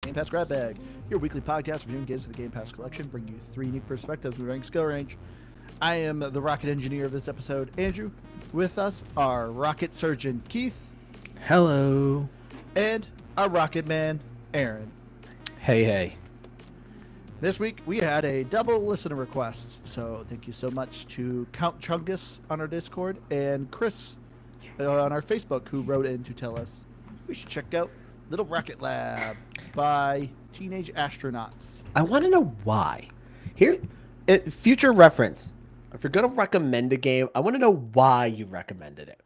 Game Pass Grab Bag, your weekly podcast reviewing games of the Game Pass collection, bringing you three unique perspectives with varying skill range. I am the rocket engineer of this episode, Andrew. With us are rocket surgeon Keith Hello. and our rocket man Aaron. Hey, hey. This week we had a double listener request, so thank you so much to Count Chungus on our Discord and Chris on our Facebook who wrote in to tell us we should check out Little Rocket Lab by Teenage Astronauts. I want to know why. Here, future reference. If you're going to recommend a game, I want to know why you recommended it.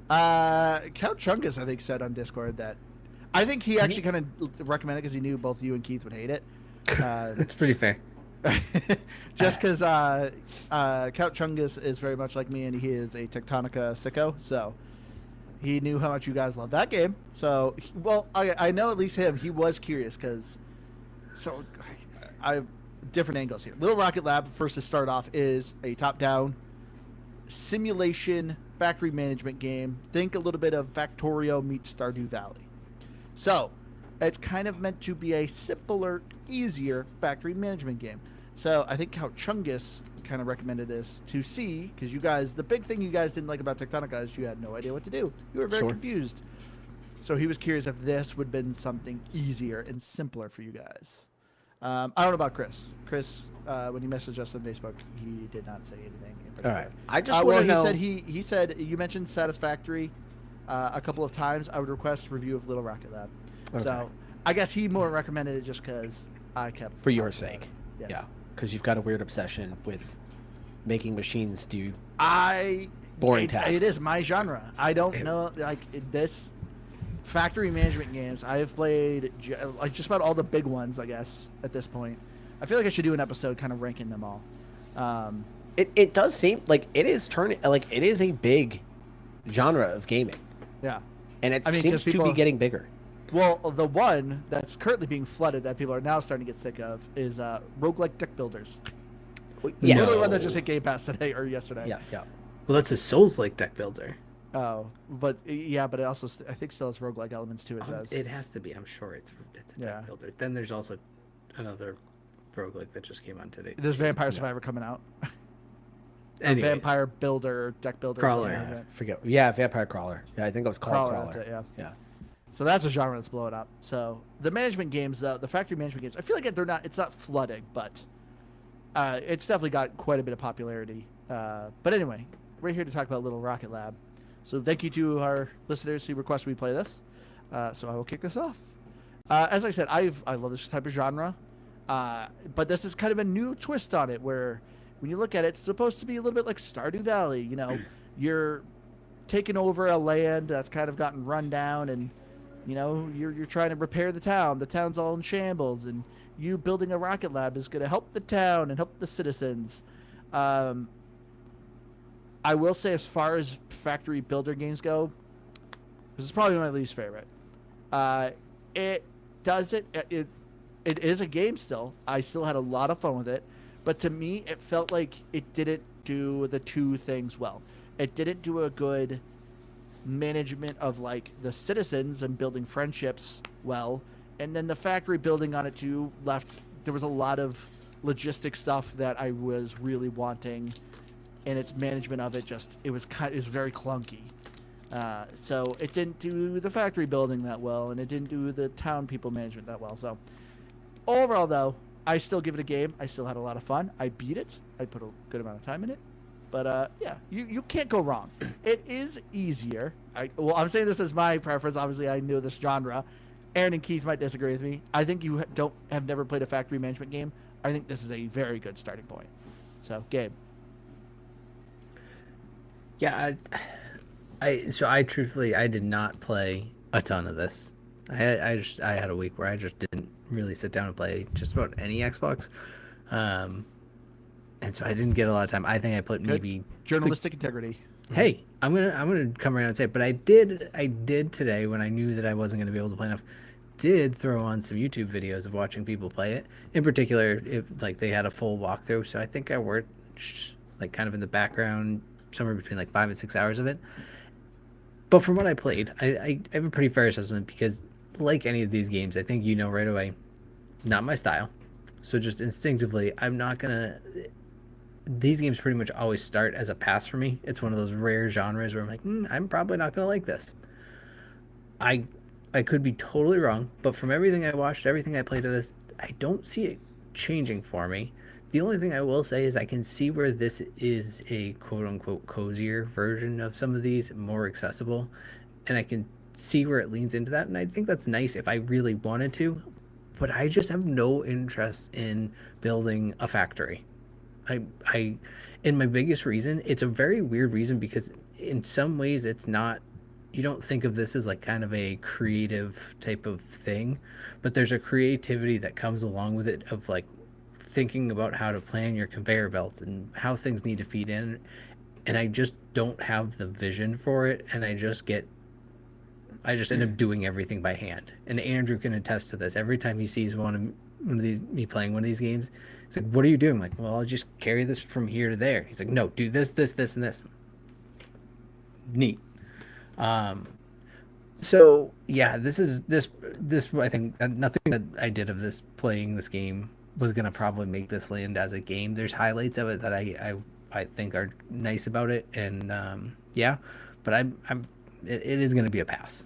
Count Chungus, I think, said on Discord that I think he actually kind of recommended because he knew both you and Keith would hate it. That's pretty fair. Just because Count Chungus is very much like me and he is a Tectonica sicko, so he knew how much you guys love that game. So, I know at least him. He was curious because, I have different angles here. Little Rocket Lab, first to start off, is a top-down simulation factory management game. Think a little bit of Factorio meets Stardew Valley. So, it's kind of meant to be a simpler, easier factory management game. So, I think Count Chungus kind of recommended this to see, because you guys, the big thing you guys didn't like about Tectonica is you had no idea what to do. You were very confused. So he was curious if this would have been something easier and simpler for you guys. I don't know about Chris. Chris, when he messaged us on Facebook, he did not say anything. All right. I just want to know. He said you mentioned Satisfactory a couple of times. I would request a review of Little Rocket Lab. Okay. So I guess he more recommended it just because I kept for your sake. Yes. Yeah. Because you've got a weird obsession with making machines do boring tasks. It is my genre. I don't know, this factory management games. I have played just about all the big ones, I guess, at this point. I feel like I should do an episode kind of ranking them all. It does seem like it is it is a big genre of gaming. Yeah. And it seems to be getting bigger. Well, the one that's currently being flooded that people are now starting to get sick of is roguelike deck builders. Yeah. The one that just hit Game Pass today or yesterday. Yeah, yeah. Well, that's a Souls-like deck builder. Oh, but it also I think still has roguelike elements too. It says it has to be. I'm sure it's a deck builder. Then there's also another roguelike that just came on today. There's Vampire Survivor coming out. Vampire Builder, deck builder, crawler. Forget. Yeah, Vampire Crawler. Yeah, I think it was called Crawler. That's it, yeah. So that's a genre that's blowing up. So the management games, the factory management games, I feel like it's not flooding, but it's definitely got quite a bit of popularity. But anyway, we're here to talk about Little Rocket Lab. So thank you to our listeners who requested we play this. So I will kick this off. As I said, I love this type of genre, but this is kind of a new twist on it where when you look at it, it's supposed to be a little bit like Stardew Valley. You know, you're taking over a land that's kind of gotten run down and you're trying to repair the town. The town's all in shambles, and you building a rocket lab is going to help the town and help the citizens. I will say, as far as factory builder games go, this is probably my least favorite. It is a game still. I still had a lot of fun with it, but to me, it felt like it didn't do the two things well. It didn't do a good management of the citizens and building friendships well, and then the factory building on it too there was a lot of logistic stuff that I was really wanting, and its management of it it was very clunky. So it didn't do the factory building that well, and it didn't do the town people management that well. So overall, though, I still give it a game. I still had a lot of fun. I beat it. I put a good amount of time in it. But, you can't go wrong. It is easier. I'm saying this as my preference. Obviously, I knew this genre. Aaron and Keith might disagree with me. I think you have never played a factory management game. I think this is a very good starting point. So, Gabe. Yeah, I truthfully, I did not play a ton of this. I had a week where I just didn't really sit down and play just about any Xbox. And so I didn't get a lot of time. I think I put maybe journalistic integrity. Hey, I'm gonna come around and say it, but I did today when I knew that I wasn't gonna be able to play enough. Did throw on some YouTube videos of watching people play it. In particular, they had a full walkthrough, so I think I worked kind of in the background somewhere between 5 and 6 hours of it. But from what I played, I have a pretty fair assessment because like any of these games, I think you know right away, not my style. So just instinctively, I'm not gonna. These games pretty much always start as a pass for me. It's one of those rare genres where I'm like, I'm probably not gonna like this. I I could be totally wrong, but from everything I watched, everything I played of this, I don't see it changing for me. The only thing I will say is I can see where this is a quote unquote cozier version of some of these, more accessible, and I can see where it leans into that, and I think that's nice if I really wanted to, but I just have no interest in building a factory. I and my biggest reason, it's a very weird reason because in some ways it's not, you don't think of this as like kind of a creative type of thing, but there's a creativity that comes along with it of like thinking about how to plan your conveyor belt and how things need to feed in, and I just don't have the vision for it, and I just end up doing everything by hand. And Andrew can attest to this. Every time he sees one of these, me playing one of these games, it's like, what are you doing? I'm like, well, I'll just carry this from here to there. He's like, no, do this, this, this, and this. Neat. So yeah, this I think nothing that I did of this playing this game was gonna probably make this land as a game. There's highlights of it that I think are nice about it, and yeah, but it is gonna be a pass.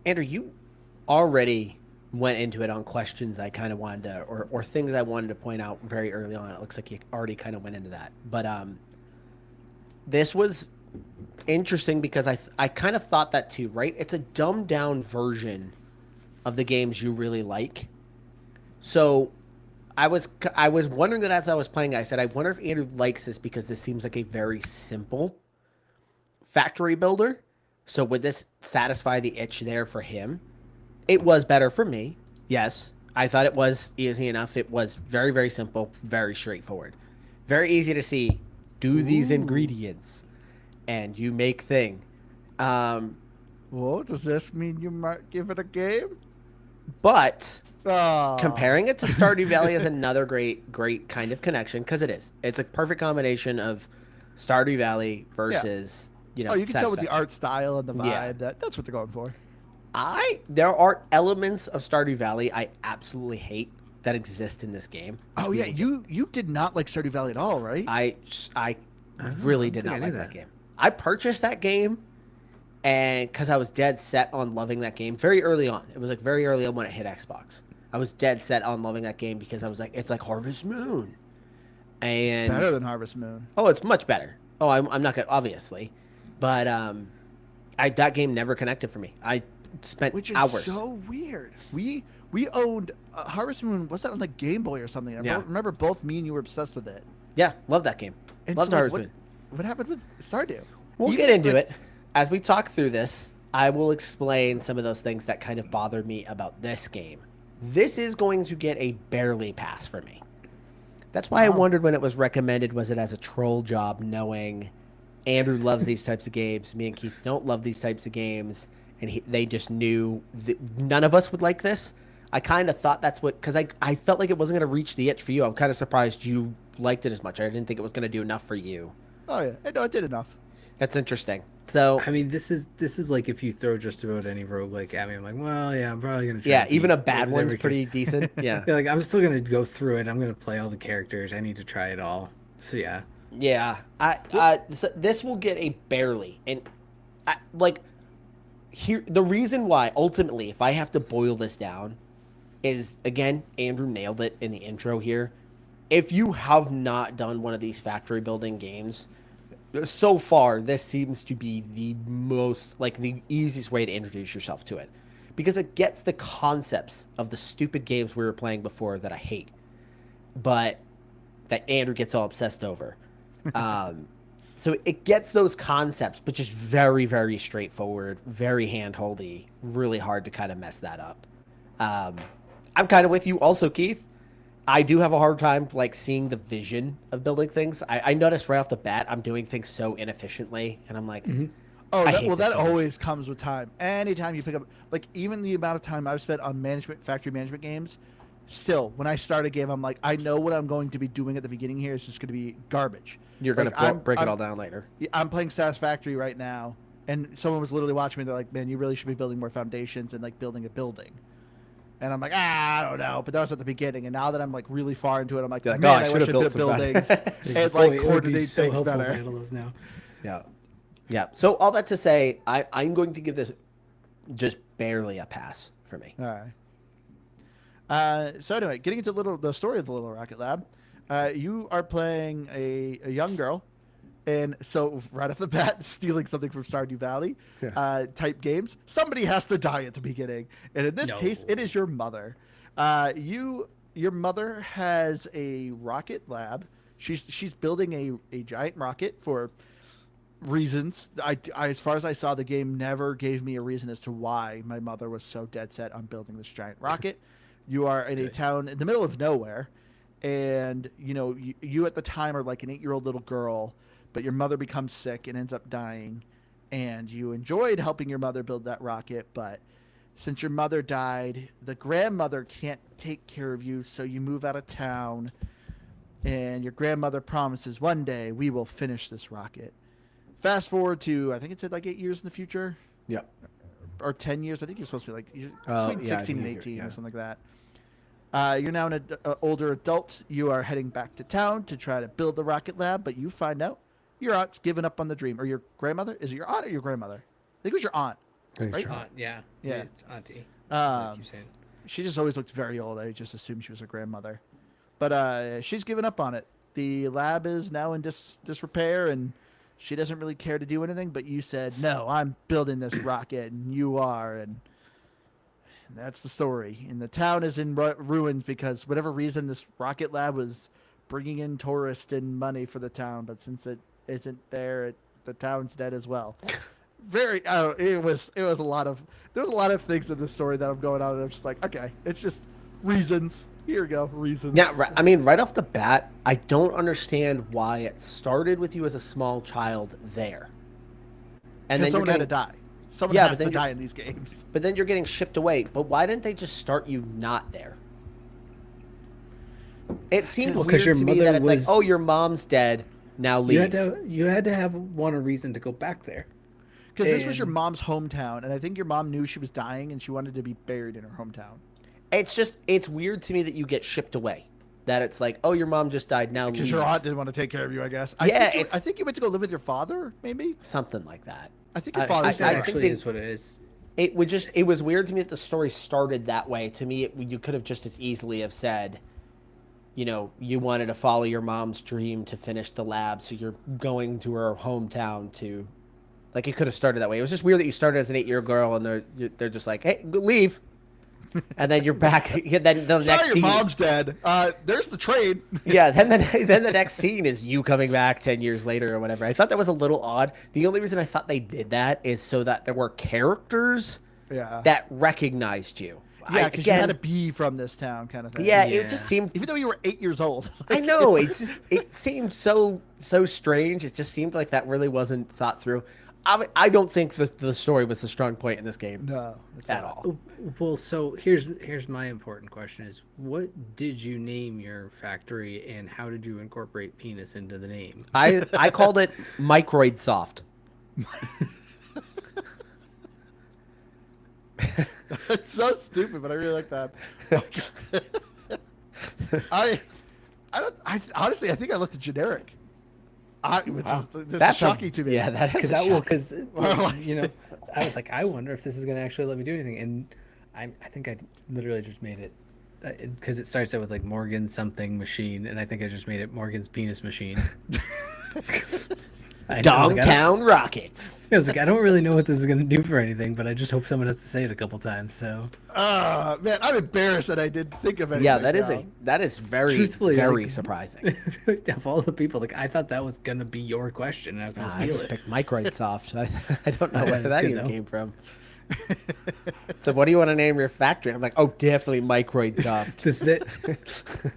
Andrew, you already went into it on questions I kind of wanted to, or things I wanted to point out very early on. It looks like you already kind of went into that. But this was interesting because I kind of thought that too, right? It's a dumbed down version of the games you really like. So I was wondering that as I was playing, I said, I wonder if Andrew likes this because this seems like a very simple factory builder. So would this satisfy the itch there for him? It was better for me. Yes, I thought it was easy enough. It was very, very simple, very straightforward. Very easy to see. Do these ingredients, and you make thing. Well, does this mean you might give it a game? But Oh. comparing it to Stardew Valley is another great kind of connection because it is. It's a perfect combination of Stardew Valley versus you know. Oh, you can tell with the Satisfaction. art style and the vibe Yeah. that's what they're going for. There are elements of Stardew Valley I absolutely hate that exist in this game. Oh yeah, you did not like Stardew Valley at all, right? I really did think not I like knew that that. game. I purchased that game, and because I was dead set on loving that game very early on. It was like very early on when it hit Xbox. I was dead set on loving that game because I was like, it's like Harvest Moon, and Better than Harvest Moon. oh, it's much better. Oh, I'm not gonna obviously, but that game never connected for me. I spent Which is hours. so weird. We owned Harvest Moon. Was that on the Game Boy or something? I Yeah. remember both me and you were obsessed with it. Yeah, love that game. And Loved so, like, Harvest what, Moon. what happened with Stardew? We'll Even get if, into like- it. As we talk through this, I will explain some of those things that kind of bother me about this game. This is going to get a barely pass for me. That's why I wondered when it was recommended, was it as a troll job, knowing Andrew loves these types of games, me and Keith don't love these types of games, and they just knew that none of us would like this. I kind of thought that's what, because I felt like it wasn't going to reach the itch for you. I'm kind of surprised you liked it as much. I didn't think it was going to do enough for you. Oh yeah, no, it did enough. That's interesting. So I mean, this is like if you throw just about any roguelike at me, I'm like, well, yeah, I'm probably gonna try. yeah, to even beat a bad every one's character. pretty decent. Yeah. Yeah, like I'm still gonna go through it. I'm gonna play all the characters. I need to try it all. So yeah, Yeah, this will get a barely, and here the reason why ultimately, if I have to boil this down, is again Andrew nailed it in the intro here. If you have not done one of these factory building games, so far this seems to be the most the easiest way to introduce yourself to it, because it gets the concepts of the stupid games we were playing before that I hate, but that Andrew gets all obsessed over. So it gets those concepts, but just very, very straightforward, very hand-holdy, really hard to kind of mess that up. I'm kind of with you also, Keith. I do have a hard time seeing the vision of building things. I noticed right off the bat I'm doing things so inefficiently, and I'm like, Oh, I that, hate well, this that so much. always comes with time. Anytime you pick up, even the amount of time I've spent on factory management games, still, when I start a game, I'm like, I know what I'm going to be doing at the beginning here is just going to be garbage. you're going to break it all down later. I'm playing Satisfactory right now, And someone was literally watching me. They're like, "Man, you really should be building more foundations and like building a building." And I'm like, I don't know. But that was at the beginning. And now that I'm like really far into it, I'm like, You're like, man, oh, I I wish I should've built built some buildings and Boy, like it would be coordinate so things helpful to better. handle those now. Yeah. Yeah. So all that to say, I'm going to give this just barely a pass for me. All right. So anyway, getting into the story of the Little Rocket Lab, you are playing a young girl, and so right off the bat, stealing something from Stardew Valley type games, somebody has to die at the beginning, and in this case, it is your mother. Your mother has a rocket lab. She's building a giant rocket for reasons. I as far as I saw, the game never gave me a reason as to why my mother was so dead set on building this giant rocket. You are in a town in the middle of nowhere, and you at the time are like an 8-year-old little girl, but your mother becomes sick and ends up dying, and you enjoyed helping your mother build that rocket, but since your mother died, the grandmother can't take care of you, so you move out of town, and your grandmother promises one day we will finish this rocket. Fast forward to, I think it said like 8 years in the future. Yep. Or 10 years. I think you're supposed to be like between 16 and 18 or something like that. You're now an older adult. You are heading back to town to try to build the rocket lab, but you find out your aunt's given up on the dream. Or your grandmother? Is it your aunt or your grandmother? I think it was your aunt. Right? Aunt, yeah. Yeah. It's auntie. Like you said. She just always looked very old. I just assumed she was her grandmother. But she's given up on it. The lab is now in disrepair, and she doesn't really care to do anything. But you said, no, I'm building this rocket, and you are. And that's the story. And the town is in ruins because whatever reason, this rocket lab was bringing in tourists and money for the town. But since it isn't there, the town's dead as well. It was a lot of, there's a lot of things in the story that I'm going on and I'm just like, okay, it's just reasons. Here we go, reasons. Yeah, I mean, right off the bat, I don't understand why it started with you as a small child there. And then someone had to die. Someone has to die in these games. But then you're getting shipped away. But why didn't they just start you not there? It seemed weird to me that it's like, oh, your mom's dead, now leave. You had to want a reason to go back there. Because this was your mom's hometown, and I think your mom knew she was dying, and she wanted to be buried in her hometown. It's weird to me that you get shipped away. That it's like, oh, your mom just died, now leave. Because your aunt didn't want to take care of you, I guess. I think you went to go live with your father, maybe? Something like that. I think your father That actually is what it is. It was weird to me that the story started that way. To me, you could have just as easily have said, you wanted to follow your mom's dream to finish the lab, so you're going to her hometown to... Like, it could have started that way. It was just weird that you started as an 8-year-old girl, and they're just like, hey, leave. And then you're back. Then the next scene, your mom's dead. There's the train. Yeah, then the next scene is you coming back 10 years later or whatever. I thought that was a little odd. The only reason I thought they did that is so that there were characters that recognized you. Yeah, because you had to be from this town kind of thing. Yeah, it just seemed... Even though you were 8 years old. I know. It seemed so strange. It just seemed like that really wasn't thought through. I don't think that the story was the strong point in this game. No, at all. Well, so here's my important question: is what did you name your factory, and how did you incorporate penis into the name? I called it Microid Soft. It's so stupid, but I really like that. I honestly, I think I left it generic. Which is shocking to me. Yeah, that is because I was like, I wonder if this is going to actually let me do anything, and I think I literally just made it because it starts out with like Morgan's something machine, and I think I just made it Morgan's penis machine. Dogtown Rockets. I was like, I don't really know what this is going to do for anything, but I just hope someone has to say it a couple times. So, man, I'm embarrassed that I didn't think of anything. Yeah, that is very, truthfully, very surprising. Of all the people, I thought that was going to be your question, and I was going to steal I just it. picked Microid Soft. I don't know where that even came from. So, what do you want to name your factory? And I'm like, oh, definitely Microid Soft. This is it.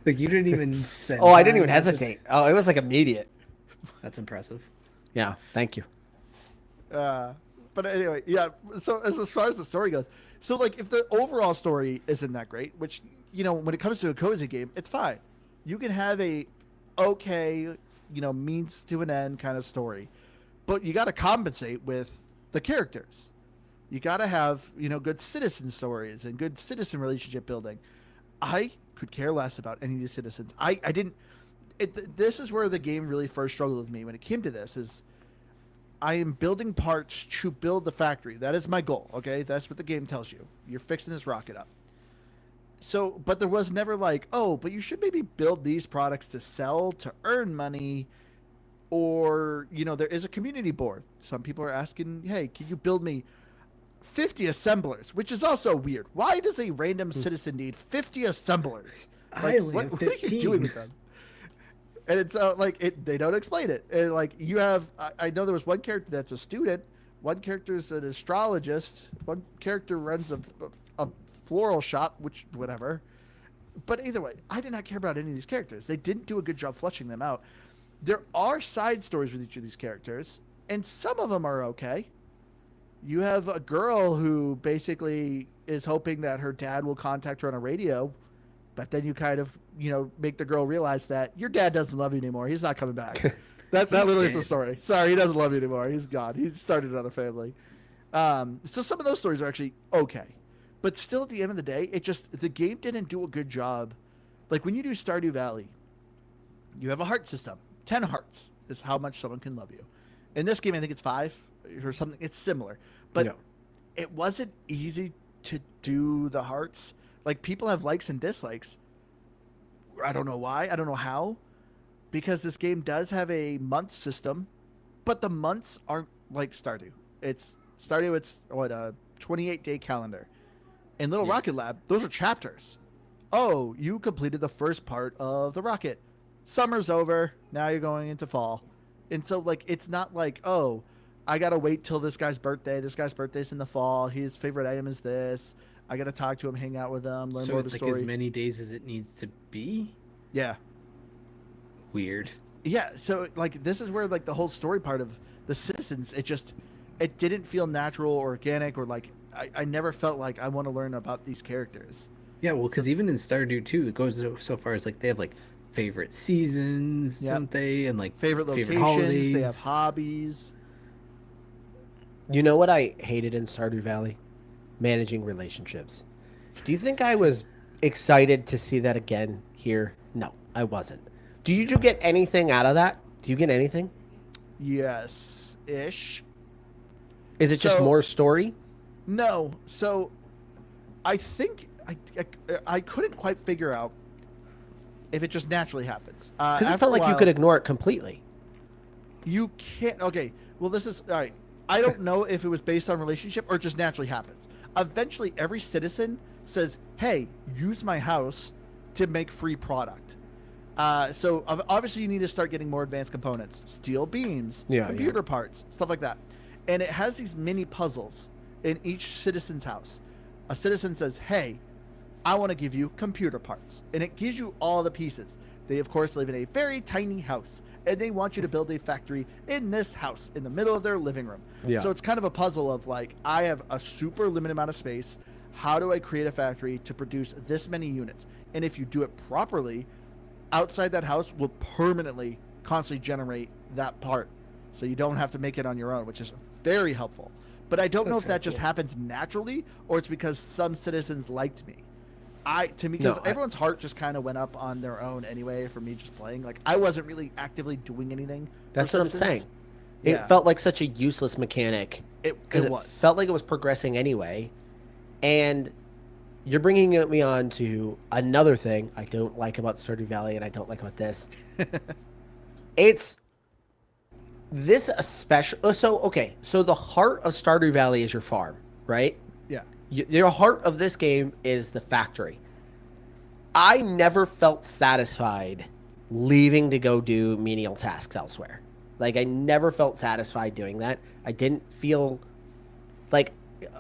You didn't even spend. I didn't even hesitate. Oh, it was like immediate. That's impressive. Yeah, thank you. But anyway, yeah. So as far as the story goes, so like if the overall story isn't that great, which when it comes to a cozy game, it's fine. You can have a okay, means to an end kind of story, but you got to compensate with the characters. You got to have, good citizen stories and good citizen relationship building. I could care less about any of these citizens. I didn't. This is where the game really first struggled with me when it came to this. Is I am building parts to build the factory. That is my goal. Okay, that's what the game tells you. You're fixing this rocket up. So, but there was never like, oh, but you should maybe build these products to sell to earn money. Or, there is a community board. Some people are asking, hey, can you build me 50 assemblers? Which is also weird. Why does a random citizen need 50 assemblers? I only have what are you doing with them? And it's they don't explain it. And you have, I know there was one character that's a student, one character is an astrologist, one character runs a floral shop, which, whatever. But either way, I did not care about any of these characters. They didn't do a good job fleshing them out. There are side stories with each of these characters, and some of them are okay. You have a girl who basically is hoping that her dad will contact her on a radio, but then you kind of, make the girl realize that your dad doesn't love you anymore. He's not coming back. that literally is the story. Sorry, he doesn't love you anymore. He's gone. He started another family. So some of those stories are actually okay. But still, at the end of the day, the game didn't do a good job. Like when you do Stardew Valley, you have a heart system. 10 hearts is how much someone can love you. In this game, I think it's 5 or something. It's similar. But it wasn't easy to do the hearts. Like, people have likes and dislikes. I don't know why. I don't know how. Because this game does have a month system, but the months aren't like Stardew. It's a 28-day calendar. In Little Rocket Lab, those are chapters. Oh, you completed the first part of the rocket. Summer's over. Now you're going into fall. And so, it's not like, oh, I got to wait till this guy's birthday. This guy's birthday's in the fall. His favorite item is this. I got to talk to him, hang out with him, learn more of the story. So it's as many days as it needs to be? Yeah. Weird. Yeah, so, this is where, the whole story part of the citizens, it didn't feel natural or organic or, I never felt like I want to learn about these characters. Yeah, well, because even in Stardew 2, it goes so far as, they have, favorite seasons, don't they? And favorite locations, holidays. They have hobbies. You know what I hated in Stardew Valley? Managing relationships. Do you think I was excited to see that again here? No, I wasn't. Do you get anything out of that? Do you get anything? Yes-ish. Is it just more story? No. So I think I couldn't quite figure out if it just naturally happens. Because it felt like you could ignore it completely. You can't. Okay. Well, this is all right. I don't know if it was based on relationship or just naturally happens. Eventually, every citizen says, "Hey, use my house to make free product." So obviously, you need to start getting more advanced components, steel beams, computer parts, stuff like that. And it has these mini puzzles in each citizen's house. A citizen says, "Hey, I want to give you computer parts," and it gives you all the pieces. They, of course, live in a very tiny house, and they want you to build a factory in this house in the middle of their living room. Yeah. So it's kind of a puzzle of I have a super limited amount of space. How do I create a factory to produce this many units? And if you do it properly, outside that house will permanently, constantly generate that part. So you don't have to make it on your own, which is very helpful. But I don't know if that just happens naturally or it's because some citizens liked me. Because everyone's heart just kind of went up on their own anyway for me just playing. I wasn't really actively doing anything. That's what I'm saying. It felt like such a useless mechanic. It was. Felt like it was progressing anyway. And you're bringing me on to another thing I don't like about Stardew Valley and I don't like about this. It's this especially. So the heart of Stardew Valley is your farm, right? Yeah. The heart of this game is the factory. I never felt satisfied leaving to go do menial tasks elsewhere. I never felt satisfied doing that. I didn't feel like,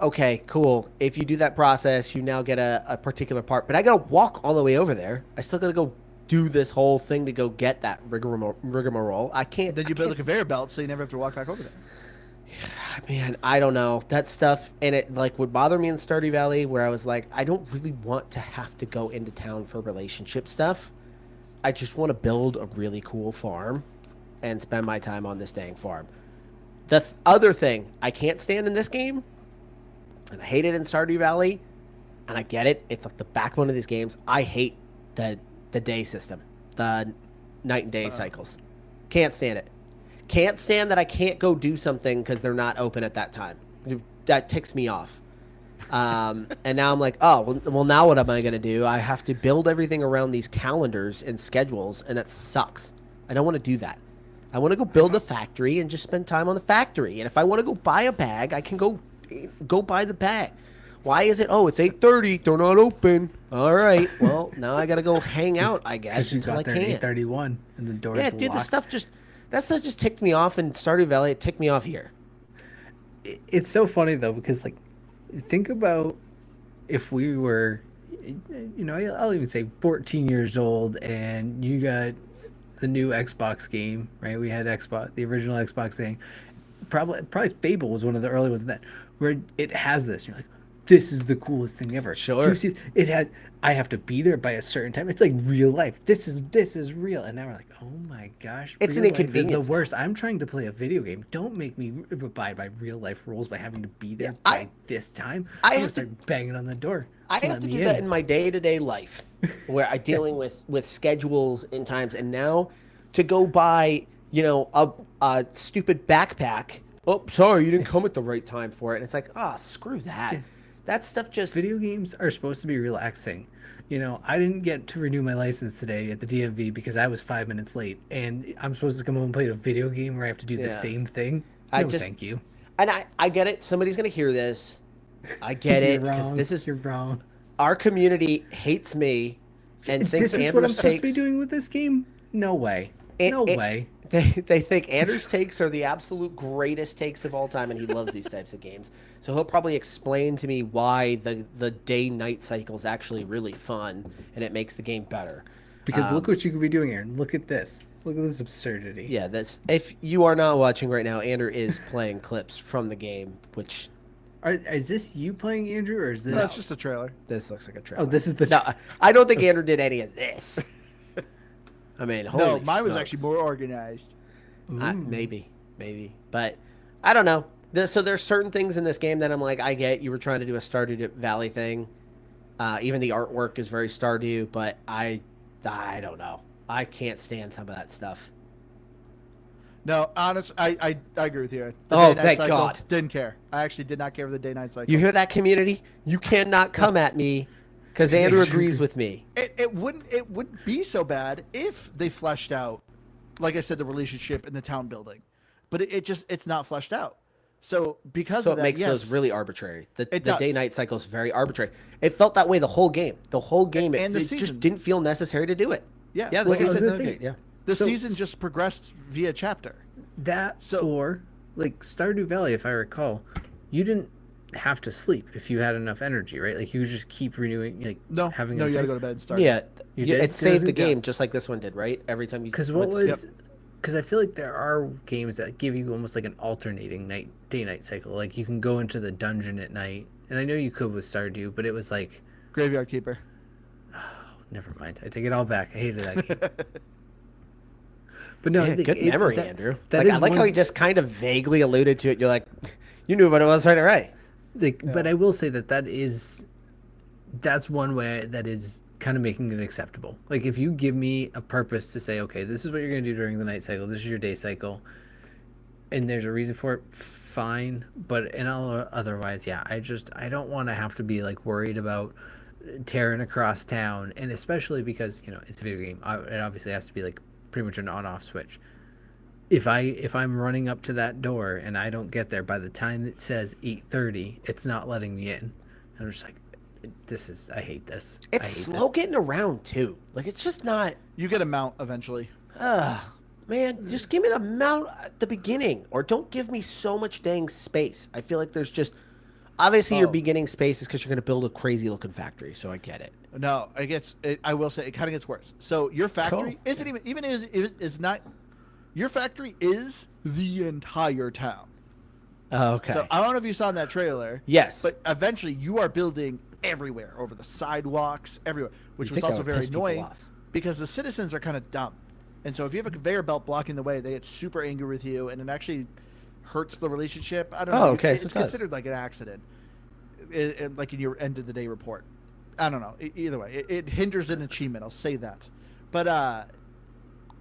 okay, cool. If you do that process, you now get a particular part. But I got to walk all the way over there. I still got to go do this whole thing to go get that rigmarole. I can't. Then you build a conveyor belt so you never have to walk back over there. Man, I don't know. That stuff, and it would bother me in Stardew Valley where I was like, I don't really want to have to go into town for relationship stuff. I just want to build a really cool farm and spend my time on this dang farm. The other thing I can't stand in this game, and I hate it in Stardew Valley, and I get it. It's like the backbone of these games. I hate the day system, the night and day cycles. Can't stand it. Can't stand that I can't go do something because they're not open at that time. That ticks me off. And now I'm like, oh, well, now what am I going to do? I have to build everything around these calendars and schedules, and that sucks. I don't want to do that. I want to go build a factory and just spend time on the factory. And if I want to go buy a bag, I can go buy the bag. Why is it? Oh, it's 8:30. They're not open. All right. Well, now I got to go hang out, I guess, you until I got there can. at 8:31 and the door's Yeah, dude, locked. that stuff just ticked me off in Stardew Valley. It ticked me off here. It's so funny though, because like, think about if we were, I'll even say 14 years old, and you got the new Xbox game, right? We had Xbox, the original Xbox thing. Probably Fable was one of the early ones that where it has this. You're like, this is the coolest thing ever. Sure. You see, it had. I have to be there by a certain time. It's like real life. This is real. And now we're like, oh my gosh, It's an real life is inconvenience the worst. I'm trying to play a video game. Don't make me abide by real life rules by having to be there Yeah, by this time. I I'm have gonna start banging on the door. I have Let to me do in. that in my day-to-day life, where I'm dealing with schedules and times, and now to go buy, a stupid backpack. Oh, sorry, you didn't come at the right time for it. And it's like, screw that. That stuff just. Video games are supposed to be relaxing. I didn't get to renew my license today at the DMV because I was 5 minutes late, and I'm supposed to come home and play a video game where I have to do the Yeah. same thing. Thank you. And I get it. Somebody's gonna hear this. I get it, You're because wrong. this is You're wrong. our community hates me and thinks This is what I'm Andrew's supposed to be takes. doing with this game? No way. No way. They think Andrew's takes are the absolute greatest takes of all time, and he loves these types of games. So he'll probably explain to me why the day-night cycle is actually really fun, and it makes the game better. Because look what you could be doing, Aaron. Look at this. Look at this absurdity. Yeah, if you are not watching right now, Andrew is playing clips from the game, which Is this you playing, Andrew, or is this? No, it's just a trailer. this looks like a trailer. Oh, this is the. No, I don't think Andrew did any of this. I mean, holy No, mine was smokes. actually more organized. Maybe, but I don't know. So there's certain things in this game that I'm like, I get you were trying to do a Stardew Valley thing. Even the artwork is very Stardew, but I don't know. I can't stand some of that stuff. No, honest, I agree with you. The Oh, day-night thank cycle, God. Didn't care. I actually did not care for the day-night cycle. You hear that, community? You cannot come at me because Andrew agrees with me. It wouldn't be so bad if they fleshed out, like I said, the relationship in the town building, but it's not fleshed out. So because So of it that, makes yes, those really arbitrary. The does. day-night cycle is very arbitrary. It felt that way the whole game. The whole game, And the it just season. didn't feel necessary to do it. Yeah. Yeah, the Like I was season's gonna say, okay. Yeah. the So- season just progressed via chapter. That So- or like Stardew Valley, if I recall, you didn't have to sleep if you had enough energy, right? Like you could just keep renewing, like No, having. no, you gotta things. go to bed and start. Yeah, You yeah, did? it saved the Yeah. game just like this one did, right? Every time you Because what went to was? Because I feel like there are games that give you almost like an alternating day-night cycle. Like you can go into the dungeon at night, and I know you could with Stardew, but it was like, Graveyard Keeper. never mind. I take it all back. I hated that game. But no, I Yeah, think good memory, Andrew. that Like, is I like how one- you just kind of vaguely alluded to it. You're like, you knew what it was right away. Like, but I will say that's one way that is kind of making it acceptable. Like, if you give me a purpose to say, okay, this is what you're going to do during the night cycle, this is your day cycle, and there's a reason for it, fine. But otherwise, yeah, I don't want to have to be like worried about tearing across town, and especially because it's a video game. It obviously has to be like pretty much an on-off switch. If I'm running up to that door and I don't get there by the time it says 8:30, it's not letting me in. And I'm just like, I hate this. I It's hate slow getting around too. Like it's just not. You get a mount eventually. Man, just give me the mount at the beginning, or don't give me so much dang space. I feel like there's just obviously your Oh. beginning space is because you're going to build a crazy looking factory. So I get it. No, I will say it kind of gets worse. So your factory Cool. isn't even is not. Your factory is the entire town. Okay. So I don't know if you saw in that trailer. Yes. But eventually you are building everywhere, over the sidewalks, everywhere, which You was think I also would very piss people annoying off. because the citizens are kind of dumb. And so if you have a conveyor belt blocking the way, they get super angry with you, and it actually hurts the relationship. I don't Oh, know. okay, It's so it does. considered like an accident, like in your end of the day report. I don't know. Either way, it hinders an achievement. I'll say that. But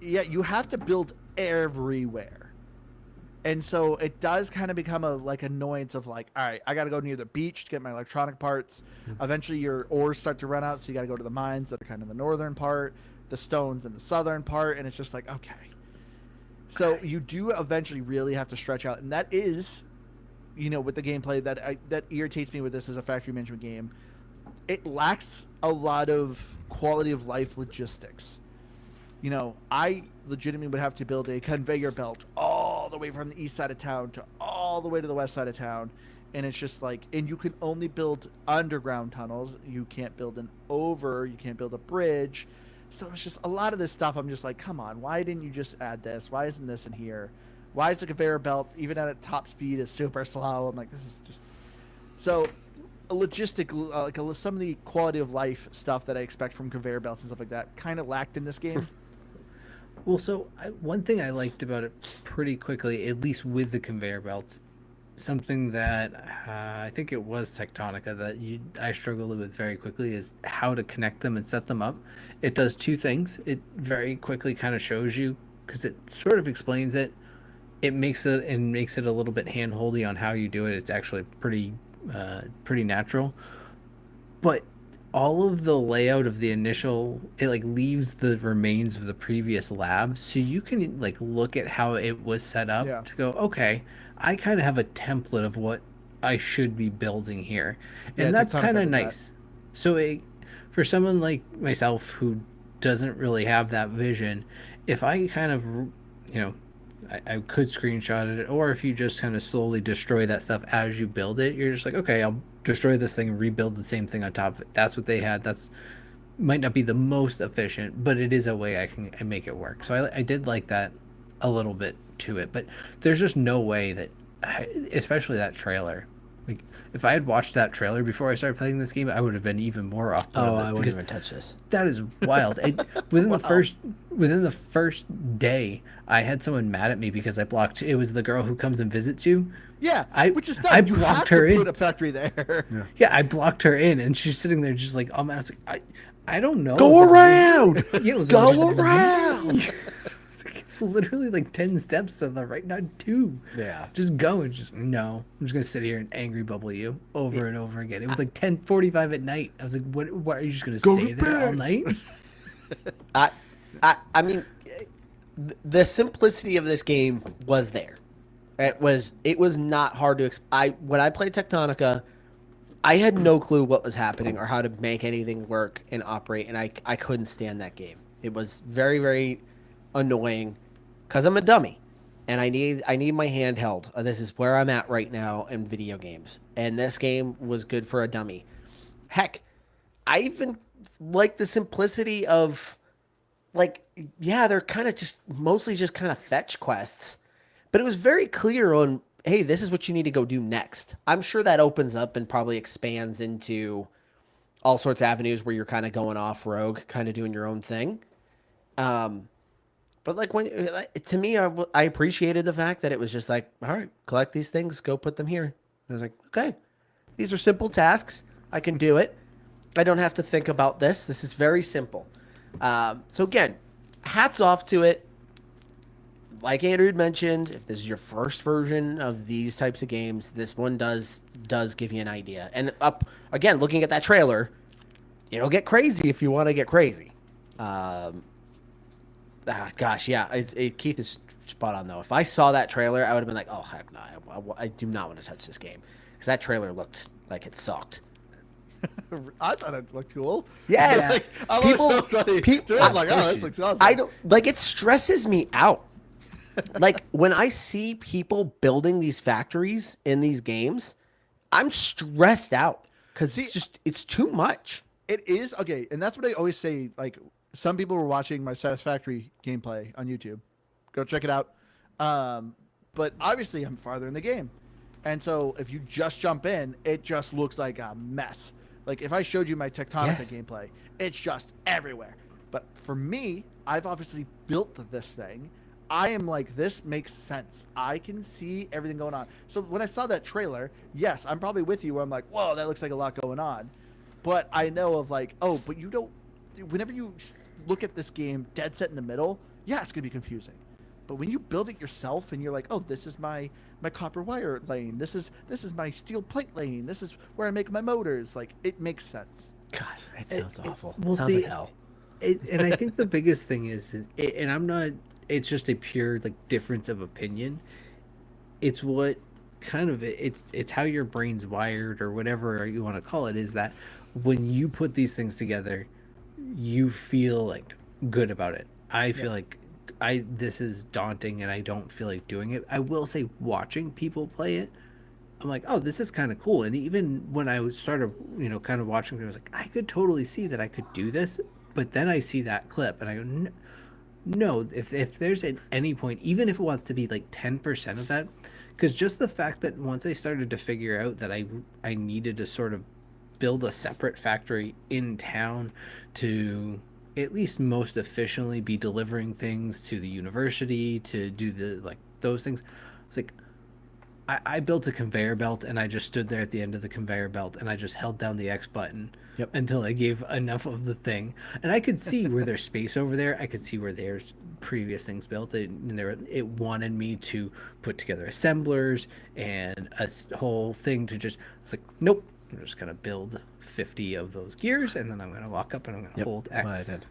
yeah, you have to build everywhere, and so it does kind of become a like annoyance of like, all right, I got to go near the beach to get my electronic parts. Eventually, your ores start to run out, so you got to go to the mines that are kind of the northern part, the stones in the southern part, and it's just like, okay. So you do eventually really have to stretch out, and that is, with the gameplay that irritates me with this as a factory management game. It lacks a lot of quality of life logistics. I legitimately would have to build a conveyor belt all the way from the east side of town to all the way to the west side of town. And it's just like, and you can only build underground tunnels. You can't build you can't build a bridge. So it's just a lot of this stuff. I'm just like, come on, why didn't you just add this? Why isn't this in here? Why is the conveyor belt, even at a top speed, is super slow? I'm like, this is just so a logistic, some of the quality of life stuff that I expect from conveyor belts and stuff like that kind of lacked in this game. Well, so one thing I liked about it pretty quickly, at least with the conveyor belts, something that I think it was Tectonica that I struggled with very quickly is how to connect them and set them up. It does two things. It very quickly kind of shows you, because it sort of explains it. It makes it a little bit hand-holdy on how you do it. It's actually pretty natural. But all of the layout of the initial, it like leaves the remains of the previous lab, so you can like look at how it was set up to go, okay, I kind of have a template of what I should be building here, and that's kind of nice. So for someone like myself who doesn't really have that vision, if I kind of, I could screenshot it, or if you just kind of slowly destroy that stuff as you build it, you're just like, okay, I'll destroy this thing and rebuild the same thing on top of it. That's what they had. That's might not be the most efficient, but it is a way I can make it work. So I did like that a little bit to it, but there's just no way that, especially that trailer. Like, if I had watched that trailer before I started playing this game, I would have been even more off. Oh, I wouldn't even touch this. That is wild. Within the first day, I had someone mad at me because I blocked. It was the girl who comes and visits you. Yeah, which is dumb. I you blocked have her to in. put a factory there. Yeah, I blocked her in, and she's sitting there just like, oh man, I was like, I don't know. Go around. Yeah, it was Go around. It's literally like 10 steps to the right, not 2. Yeah. Just go and no. I'm just gonna sit here and angry bubble you over and over again. It was like 10:45 at night. I was like, what are you just gonna stay there all night? I mean, the simplicity of this game was there. It was not hard to when I played Tectonica, I had no clue what was happening or how to make anything work and operate, and I couldn't stand that game. It was very, very annoying because I'm a dummy and I need my handheld. This is where I'm at right now in video games, and this game was good for a dummy. Heck, I even like the simplicity of, like, yeah, they're kind of mostly just kind of fetch quests, but it was very clear on, hey, this is what you need to go do next. I'm sure that opens up and probably expands into all sorts of avenues where you're kind of going off rogue, kind of doing your own thing. But like, to me, I appreciated the fact that it was just like, all right, collect these things, go put them here. And I was like, okay, these are simple tasks. I can do it. I don't have to think about this. This is very simple. So again, hats off to it. Like Andrew had mentioned, if this is your first version of these types of games, this one does give you an idea. And again, looking at that trailer, it'll get crazy if you want to get crazy. Gosh, yeah, Keith is spot on though. If I saw that trailer, I would have been like, oh heck no, I do not want to touch this game, because that trailer looked like it sucked. I thought it looked cool. Yes, like, people. I'm like, oh, this looks awesome. I don't like. It stresses me out. Like, when I see people building these factories in these games, I'm stressed out because it's too much. It is okay, and that's what I always say. Like, some people were watching my Satisfactory gameplay on YouTube. Go check it out. But obviously, I'm farther in the game, and so if you just jump in, it just looks like a mess. Like, if I showed you my Tectonica gameplay, it's just everywhere. But for me, I've obviously built this thing. I am like, this makes sense. I can see everything going on. So when I saw that trailer, yes, I'm probably with you where I'm like, whoa, that looks like a lot going on. But I know of like, oh, but you don't, whenever you look at this game dead set in the middle, yeah, it's going to be confusing. But when you build it yourself and you're like, oh, this is my copper wire lane. This is my steel plate lane. This is where I make my motors. Like, it makes sense. Gosh, that sounds awful. Well, Sounds see, like hell. And I think the biggest thing is, and I'm not, it's just a pure like difference of opinion. It's what kind of it's how your brain's wired or whatever you want to call it, is that when you put these things together, you feel like good about it. I feel like this is daunting and I don't feel like doing it. I will say, watching people play it, I'm like, oh, this is kind of cool. And even when I started, kind of watching, I was like, I could totally see that I could do this. But then I see that clip and I go, no, if there's at any point, even if it wants to be like 10% of that, because just the fact that once I started to figure out that I needed to sort of build a separate factory in town to at least most efficiently be delivering things to the university, to do those things, it's like I built a conveyor belt and I just stood there at the end of the conveyor belt and I just held down the X button until I gave enough of the thing. And I could see where there's space over there. I could see where there's previous things built. It wanted me to put together assemblers and a whole thing to just, I was like, nope, I'm just going to build 50 of those gears and then I'm going to walk up and I'm going to hold X. That's what I did.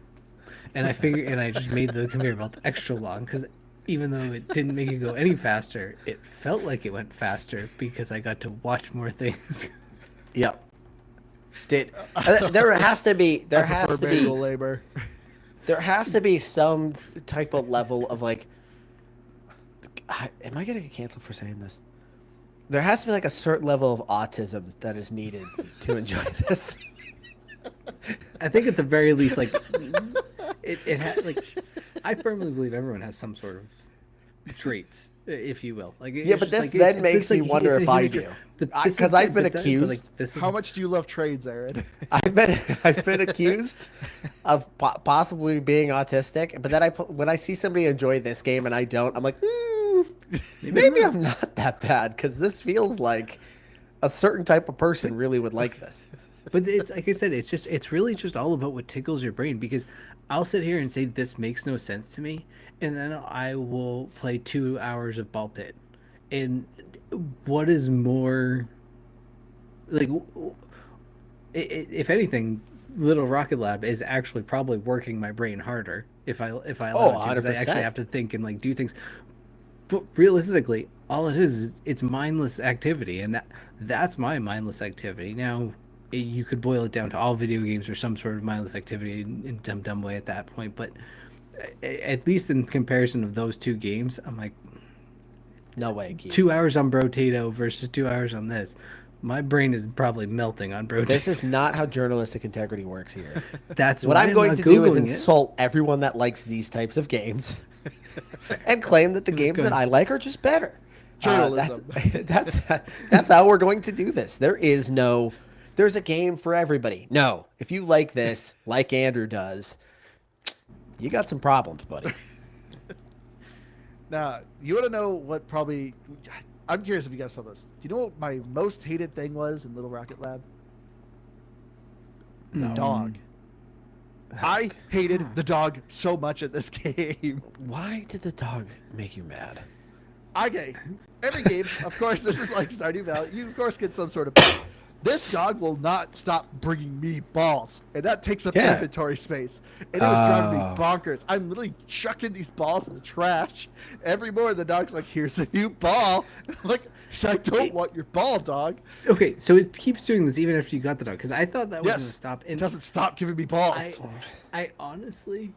And I figured, and I just made the conveyor belt extra long because even though it didn't make it go any faster, it felt like it went faster because I got to watch more things. Yep. There has to be manual labor. There has to be some type of level of like, am I gonna get canceled for saying this? There has to be like a certain level of autism that is needed to enjoy this. I think at the very least, like it had like, I firmly believe everyone has some sort of traits, if you will. Like, yeah, but this then makes me wonder if I do, because I've been accused. How much do you love trades, Aaron? I've been accused of possibly being autistic, but then when I see somebody enjoy this game and I don't, I'm like, maybe I'm not that bad, because this feels like a certain type of person really would like this. But it's like I said, it's really just all about what tickles your brain, because I'll sit here and say this makes no sense to me, and then I will play 2 hours of Ball Pit. And what is more like, if anything, Little Rocket Lab is actually probably working my brain harder if I allow it to, because I actually have to think and like do things. But realistically, all it is it's mindless activity, and that's my mindless activity. Now, you could boil it down to all video games or some sort of mindless activity in a dumb way at that point, but at least in comparison of those two games, I'm like, no way, Keith. 2 hours on Brotato versus 2 hours on this. My brain is probably melting on Brotato. This is not how journalistic integrity works here. That's what I'm going to do is insult everyone that likes these types of games and claim that the games that I like are just better. Journalism. That's how we're going to do this. There's a game for everybody. No, if you like this, like Andrew does, you got some problems, buddy. Now, you want to know what probably... I'm curious if you guys saw this. Do you know what my most hated thing was in Little Rocket Lab? The dog. I hated the dog so much at this game. Why did the dog make you mad? Okay, every game, of course, this is like Stardew Valley. You, of course, get some sort of pet. This dog will not stop bringing me balls, and that takes up inventory space. And it was driving me bonkers. I'm literally chucking these balls in the trash. Every morning, the dog's like, here's a new ball. And I'm like, I don't want your ball, dog. Okay, so it keeps doing this even after you got the dog, because I thought that was going to stop. And it doesn't stop giving me balls. I honestly,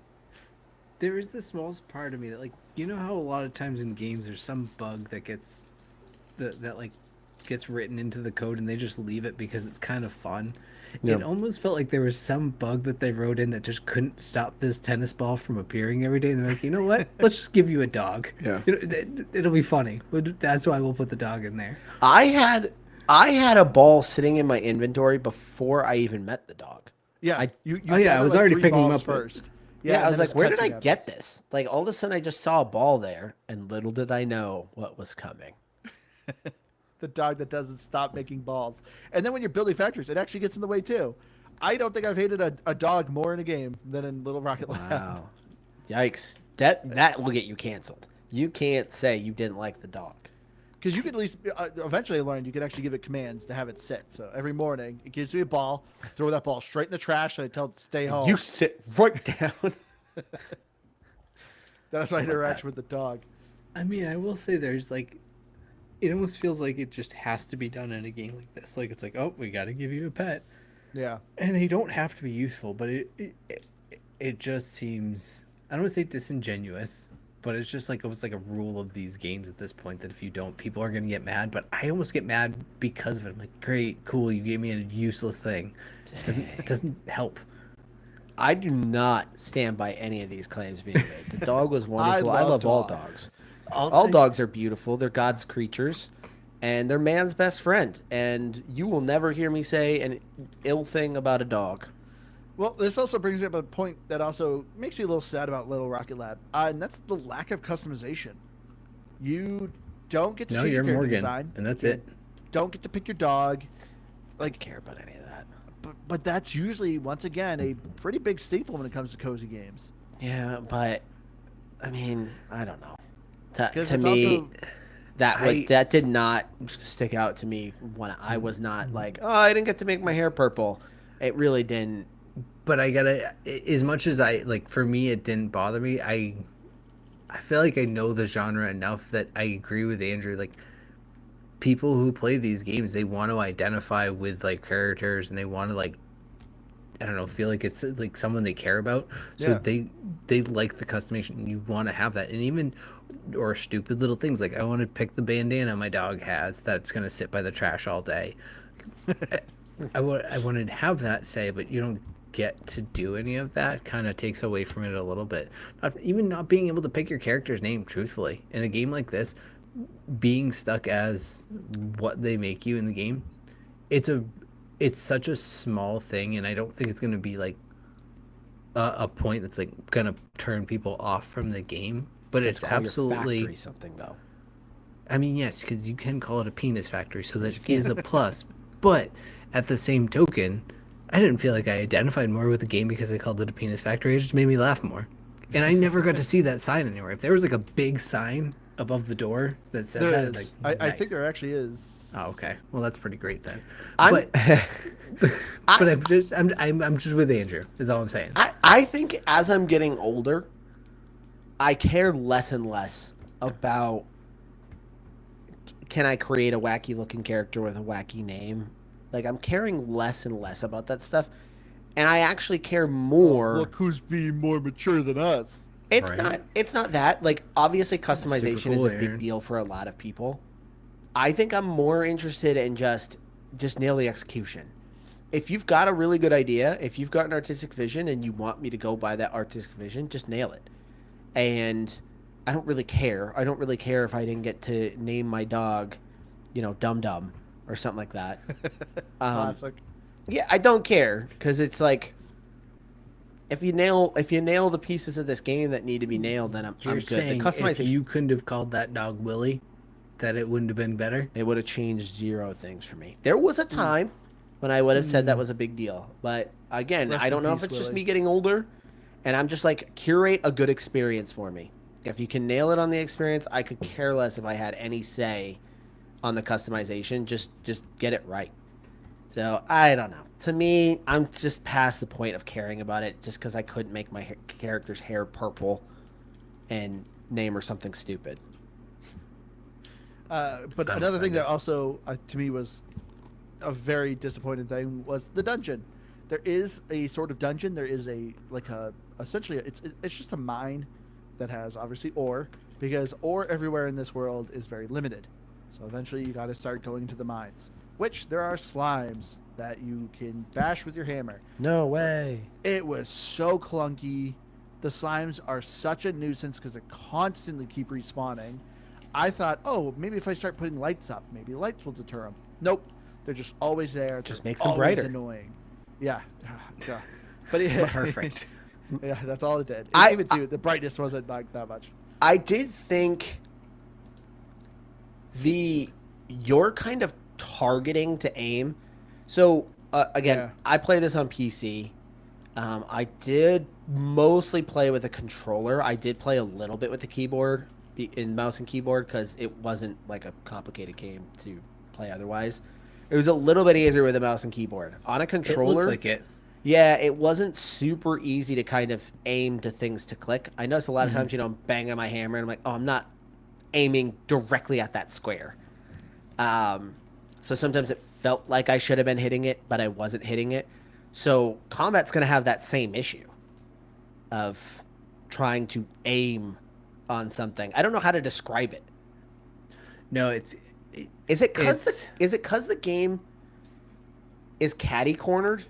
there is the smallest part of me that, like, you know how a lot of times in games there's some bug that gets, gets written into the code and they just leave it because it's kind of fun. Yep. It almost felt like there was some bug that they wrote in that just couldn't stop this tennis ball from appearing every day. And they're like, you know what? Let's just give you a dog. Yeah, it'll be funny. That's why we'll put the dog in there. I had a ball sitting in my inventory before I even met the dog. Yeah, I was already picking them up first. Yeah, and I was then like, where did I cutscene get happens. this? Like, all of a sudden, I just saw a ball there, and little did I know what was coming. The dog that doesn't stop making balls. And then when you're building factories, it actually gets in the way too. I don't think I've hated a dog more in a game than in Little Rocket Lab. Wow. Yikes. That will get you canceled. You can't say you didn't like the dog. Because you could at least eventually learn you can actually give it commands to have it sit. So every morning it gives me a ball, I throw that ball straight in the trash, and I tell it to stay home. You sit right down. That's my interaction with the dog. I mean, I will say there's like, it almost feels like it just has to be done in a game like this. Like it's like, oh, we got to give you a pet, Yeah. and they don't have to be useful, but it just seems, I don't want to say disingenuous, but it's just like almost like a rule of these games at this point that if you don't, people are gonna get mad. But I almost get mad because of it. I'm like, great, cool, you gave me a useless thing. It doesn't help. I do not stand by any of these claims being made. The dog was wonderful. I love all dogs. All dogs are beautiful. They're God's creatures, and they're man's best friend. And you will never hear me say an ill thing about a dog. Well, this also brings me up a point that also makes me a little sad about Little Rocket Lab, and that's the lack of customization. You don't get to No, change you're your character Morgan, design, and that's You it. Don't get to pick your dog. I don't care about any of that. But that's usually, once again, a pretty big staple when it comes to cozy games. Yeah, but I mean, I don't know. To Because me, also, that did not stick out to me when I was not like, oh, I didn't get to make my hair purple. It really didn't. But I gotta, as much as I like, for me, it didn't bother me. I feel like I know the genre enough that I agree with Andrew. Like, people who play these games, they want to identify with like characters, and they want to like, I don't know, feel like it's like someone they care about. So Yeah. they like the customization. You want to have that, and even or stupid little things like I want to pick the bandana my dog has that's gonna sit by the trash all day. I wanted to have that say, but you don't get to do any of that. Kind of takes away from it a little bit. Not being able to pick your character's name truthfully in a game like this, being stuck as what they make you in the game, it's such a small thing, and I don't think it's going to be like a point that's like going to turn people off from the game. But it's Call your absolutely factory something though. I mean, yes, because you can call it a penis factory, so that is a plus. But at the same token, I didn't feel like I identified more with the game because I called it a penis factory. It just made me laugh more. And I never got to see that sign anywhere. If there was like a big sign above the door that said there that, is. like, I nice. think there actually is. Oh, okay. Well, that's pretty great then. I'm- But I'm just with Andrew. Is all I'm saying. I think as I'm getting older, I care less and less about can I create a wacky looking character with a wacky name. Like, I'm caring less and less about that stuff. And I actually care more. Look who's being more mature than us. It's not that. Like, obviously customization is cool, a big Aaron. deal for a lot of people. I think I'm more interested in just nail the execution. If you've got a really good idea, if you've got an artistic vision and you want me to go by that artistic vision, just nail it. And I don't really care. I don't really care if I didn't get to name my dog, Dum Dum or something like that. Classic. Yeah, I don't care because it's like if you nail the pieces of this game that need to be nailed, then I'm You're good. The saying if customization, you couldn't have called that dog Willie, that it wouldn't have been better? it would have changed zero things for me. There was a time when I would have said that was a big deal, but again, Rest I don't in know if peace, it's just Willie. me getting older, and I'm just like curate a good experience for me. If you can nail it on the experience, I could care less if I had any say on the customization. Just get it right. So I don't know. To me, I'm just past the point of caring about it just because I couldn't make my character's hair purple and name her something stupid. But another thing that also to me was a very disappointing thing was the dungeon. There is a sort of dungeon. There is essentially it's just a mine that has obviously ore, because ore everywhere in this world is very limited. So eventually you got to start going to the mines, which there are slimes that you can bash with your hammer. No way. It was so clunky. The slimes are such a nuisance because they constantly keep respawning. I thought, oh, maybe if I start putting lights up, maybe lights will deter them. Nope, they're just always there. Just They're makes them always brighter. Annoying. Yeah, yeah. But yeah, Perfect. Yeah, that's all it did. I- Even too, the brightness wasn't like that much. I did think you're kind of targeting to aim. So again, Yeah. I play this on PC. I did mostly play with a controller. I did play a little bit with the keyboard, in mouse and keyboard, because it wasn't like a complicated game to play otherwise. It was a little bit easier with a mouse and keyboard. On a It controller, looks like it. yeah, it wasn't super easy to kind of aim to things to click. I noticed a lot of times, I'm banging my hammer and I'm like, oh, I'm not aiming directly at that square. So sometimes it felt like I should have been hitting it, but I wasn't hitting it. So combat's going to have that same issue of trying to aim on something. I don't know how to describe it. No, Is it It's- because the game is catty cornered?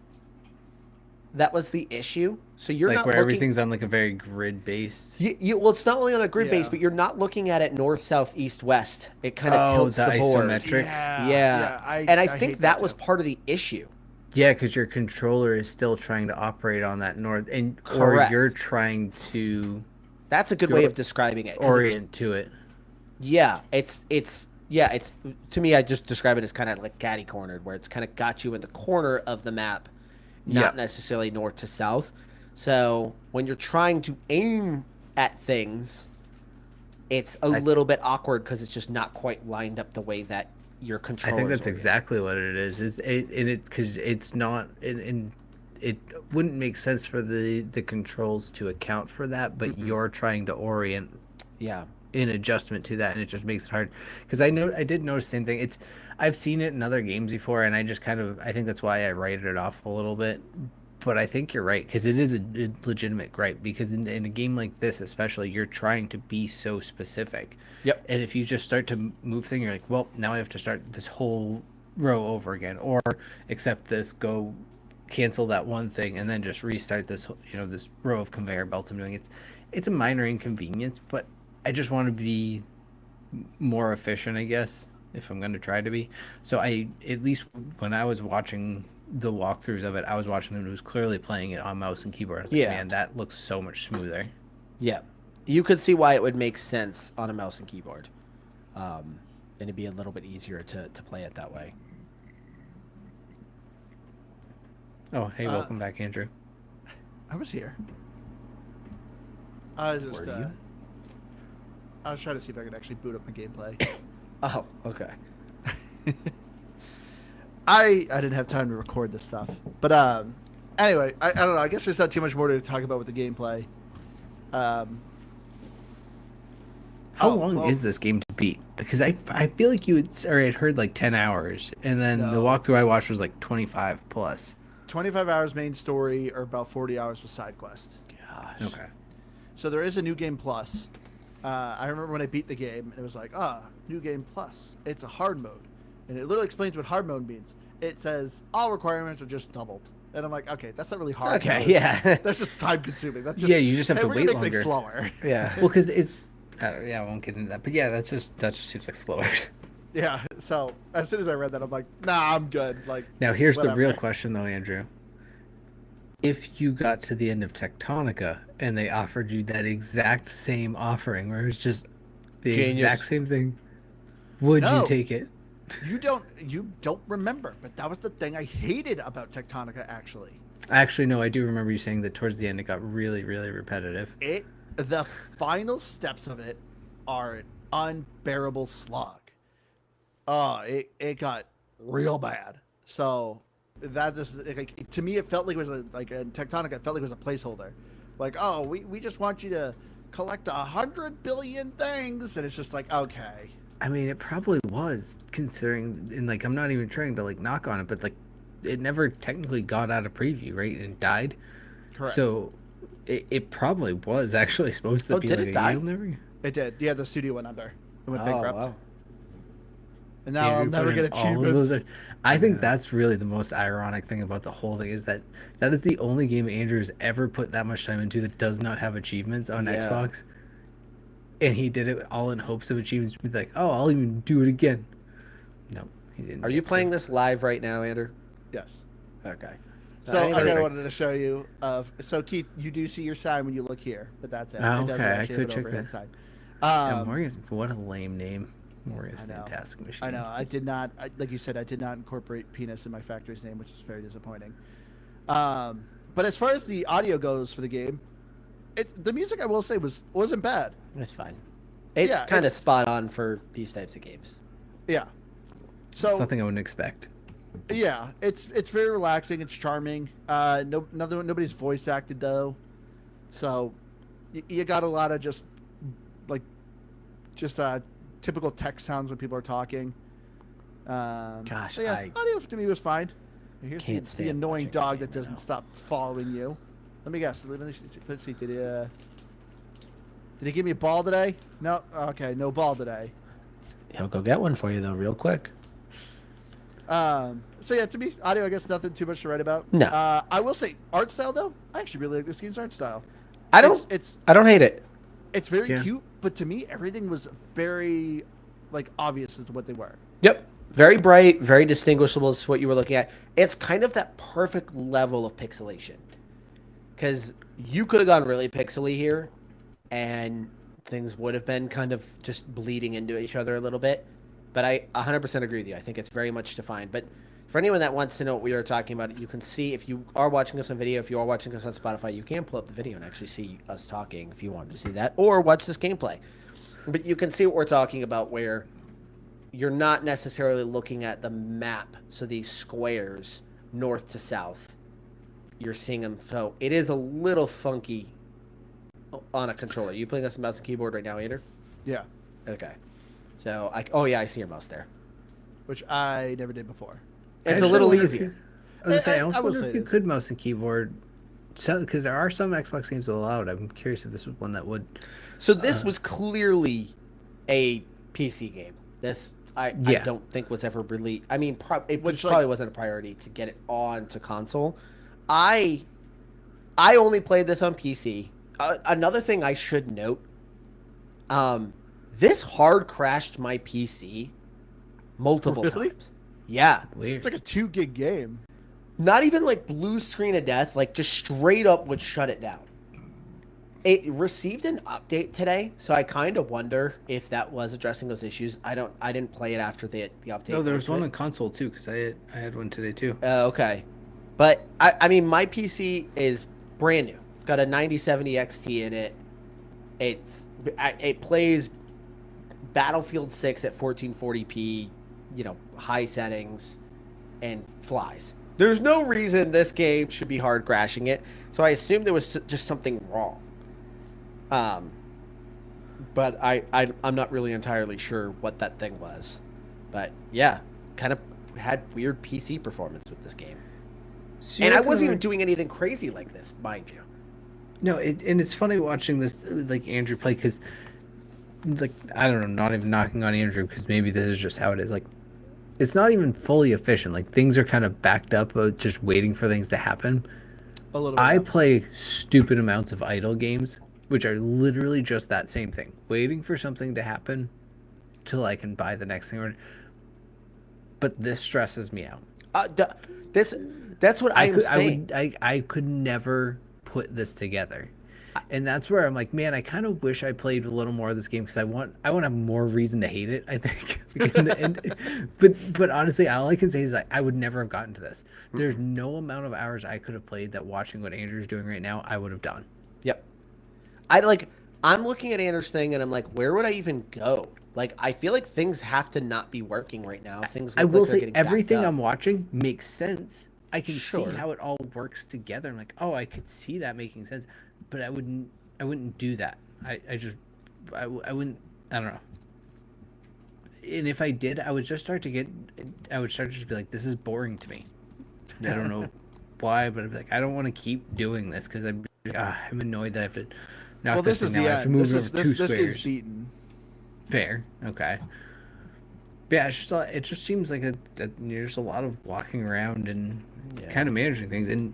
That was the issue. So you're like not where looking. everything's on like a very grid based. Well, it's not only on a grid base, Yeah. but you're not looking at it north, south, east, west. It kind of tilts the the board. isometric. Yeah, I think hate that was too. part of the issue. Yeah, because your controller is still trying to operate on that north, and Correct. or you're trying to That's a good way of describing it. 'cause it's- orient to it. Yeah, it's to me. I just describe it as kind of like catty cornered, where it's kind of got you in the corner of the map, not Yeah. necessarily north to south. So when you're trying to aim at things, it's a little bit awkward because it's just not quite lined up the way that your I controller. think that's exactly what it is. Is it because it's not and it wouldn't make sense for the controls to account for that, but you're trying to orient Yeah. in adjustment to that, and it just makes it hard. Because I did notice the same thing. I've seen it in other games before, and I just I think that's why I write it off a little bit. But I think you're right, because it is a legitimate gripe. Because in a game like this, especially, you're trying to be so specific. Yep. And if you just start to move things, you're like, well, now I have to start this whole row over again, or accept this, go cancel that one thing, and then just restart this, this row of conveyor belts I'm doing. It's a minor inconvenience, but I just want to be more efficient, I guess, if I'm going to try to be. So at least when I was watching the walkthroughs of it, I was watching them who was clearly playing it on mouse and keyboard. I was like, Yeah. man, that looks so much smoother. Yeah, you could see why it would make sense on a mouse and keyboard, and it'd be a little bit easier to play it that way. Oh, hey, welcome back, Andrew. I was here. I was just. Were you? I was trying to see if I could actually boot up my gameplay. Oh, okay. I didn't have time to record this stuff, but anyway, I don't know. I guess there's not too much more to talk about with the gameplay. How oh, long well- is this game to beat? Because I feel like had heard like 10 hours, and then the No. walkthrough I watched was like 25 plus. 25 hours main story, or about 40 hours with side quest. Gosh. Okay. So there is a new game plus. I remember when I beat the game, and it was like, new game plus. It's a hard mode, and it literally explains what hard mode means. It says all requirements are just doubled, and I'm like, okay, that's not really hard. Okay, mode. yeah. That's just time consuming. That's just, Yeah, you just have hey, to we're gonna wait make things longer. slower. Yeah. Well, because it's yeah, I won't get into that, but yeah, that just seems like slower. Yeah. So as soon as I read that, I'm like, nah, I'm good. Like, Now here's the real whatever. question, though, Andrew. If you got to the end of Tectonica and they offered you that exact same offering, where it's just the Genius. exact same thing, would No. you take it? You don't remember, but that was the thing I hated about Tectonica. Actually, Actually, no, I do remember you saying that towards the end it got really, really repetitive. the final steps of it are an unbearable slog. It got real bad. So that just like, to me, it felt like it was like in Tectonica. It felt like it was a placeholder. Like, oh, we just want you to collect 100 billion things, and it's just like, okay. I mean, it probably was, considering, and like, I'm not even trying to like knock on it, but like, it never technically got out of preview, right? And died. Correct. So it probably was actually supposed to Oh, be did like it a die? game never. It did. Yeah, the studio went under. It went Oh, bankrupt. wow. And now I'll Andrew never put get in all of those- achievements. I think that's really the most ironic thing about the whole thing is that is the only game Andrew has ever put that much time into that does not have achievements on Yeah. Xbox. And he did it all in hopes of achievements. He's like, oh, I'll even do it again. No, he didn't. Are you playing this live right now, Andrew? Yes. Okay. So I Perfect. wanted to show you. So Keith, you do see your sign when you look here, but that's it. Oh, It doesn't okay. I actually could have an check overhead that. sign. Yeah, Morgan's, what a lame name. Morgan's I know. fantastic machine. I know. I did not, like you said, I did not incorporate penis in my factory's name, which is very disappointing. But as far as the audio goes for the game, the music I will say wasn't bad. It's fine. It's Yeah, kind of it's- spot on for these types of games. Yeah. So It's something I wouldn't expect. yeah, it's very relaxing. It's charming. Nobody's voice acted though, so you got a lot of just typical text sounds when people are talking. Gosh, so yeah, I audio to me was fine. Here's can't the stand annoying watching dog the that game doesn't now. stop following you. Let me guess. Let's see. Did he give me a ball today? No. Okay, no ball today. He'll go get one for you though, real quick. So yeah, to me, audio, I guess nothing too much to write about. No. I will say art style though. I actually really like this game's art style. I don't hate it. It's very Yeah. cute, but to me, everything was very obvious as to what they were. Yep. Very bright, very distinguishable is what you were looking at. It's kind of that perfect level of pixelation. Because you could have gone really pixely here, and things would have been kind of just bleeding into each other a little bit. But I 100% agree with you. I think it's very much defined. But for anyone that wants to know what we are talking about, you can see if you are watching us on video, if you are watching us on Spotify, you can pull up the video and actually see us talking if you wanted to see that, or watch this gameplay. But you can see what we're talking about where you're not necessarily looking at the map, so these squares north to south. You're seeing them, so it is a little funky on a controller. You playing us mouse and keyboard right now, Andrew? Yeah, Okay. So I see your mouse there. which I never did before. It's Actually, a little I wonder if easier. you- I was gonna say, I I also will wonder say if you this. could mouse and keyboard, because there are some Xbox games that allow it. I'm curious if this was one that would. So this was clearly a PC game. This I Yeah. don't think was ever really. I mean, it Which, probably wasn't a priority to get it on to console. I only played this on PC. Another thing I should note, this hard crashed my PC multiple Really? times. Yeah, Weird. It's like a 2 gig game. not even like blue screen of death, like just straight up would shut it down. It received an update today, so I kind of wonder if that was addressing those issues. I didn't play it after the update. No, there was went one to on it. console too, because I had one today too. Okay, but I mean, my PC is brand new. It's got a 9070 XT in it. It plays Battlefield 6 at 1440p, high settings, and flies. There's no reason this game should be hard crashing it, so I assumed there was just something wrong. But I'm not really entirely sure what that thing was. But yeah, kind of had weird PC performance with this game. See, And I that's wasn't even another- doing anything crazy like this, mind you. No, and it's funny watching this, like Andrew play, because, like, I don't know, not even knocking on Andrew, because maybe this is just how it is. Like, it's not even fully efficient. Like, things are kind of backed up, just waiting for things to happen. A little bit. I play stupid amounts of idle games, which are literally just that same thing, waiting for something to happen till I can buy the next thing. But this stresses me out. That's what I'm saying. I could never put this together, and that's where I'm like, man, I kind of wish I played a little more of this game, because I want to have more reason to hate it, I think. but honestly, all I can say is, like, I would never have gotten to this. There's no amount of hours I could have played that watching what Andrew's doing right now I would have done. Yep. I'm looking at Andrew's thing and I'm like, where would I even go? Like, I feel like things have to not be working right now. Things I look will like they're say getting backed everything up. I'm watching makes sense. I can Sure. see how it all works together. I'm like, oh, I could see that making sense, but I wouldn't do that. I wouldn't. I don't know. And if I did, I would start to just be like, this is boring to me. I don't know why, but I'd be like, I don't want to keep doing this, because I'm annoyed that I have to. Knock Well, this thing is down. the I have to end. move This it over two game's squares. beaten. Fair. Okay. But yeah, it just seems like there's a lot of walking around and kind of managing things. And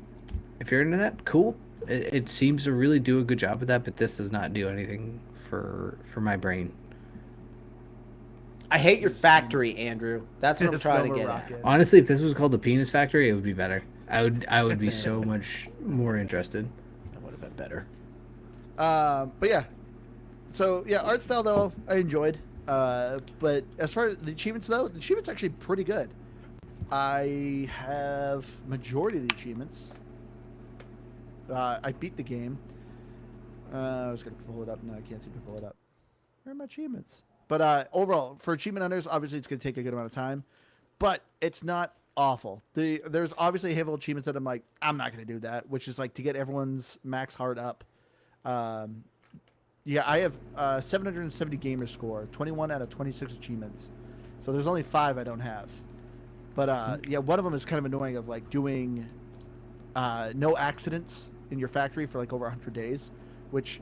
if you're into that, cool. It seems to really do a good job of that, but this does not do anything for my brain. I hate your factory, Andrew. That's what I'm It's trying no to more get at. rocket. Honestly, if this was called the Penis Factory, it would be better. I would be so much more interested. That would have been better. But yeah. So yeah, art style though I enjoyed. But as far as the achievements though, the achievements are actually pretty good. I have majority of the achievements. I beat the game. I was gonna pull it up. No, I can't seem to pull it up. Where are my achievements? But overall, for achievement hunters, obviously it's gonna take a good amount of time, but it's not awful. There's obviously a handful of achievements that I'm like, I'm not gonna do that, which is like to get everyone's max heart up. Yeah, I have 770 gamer score, 21 out of 26 achievements. So there's only 5 I don't have. But yeah, one of them is kind of annoying of like doing no accidents in your factory for like over 100 days, which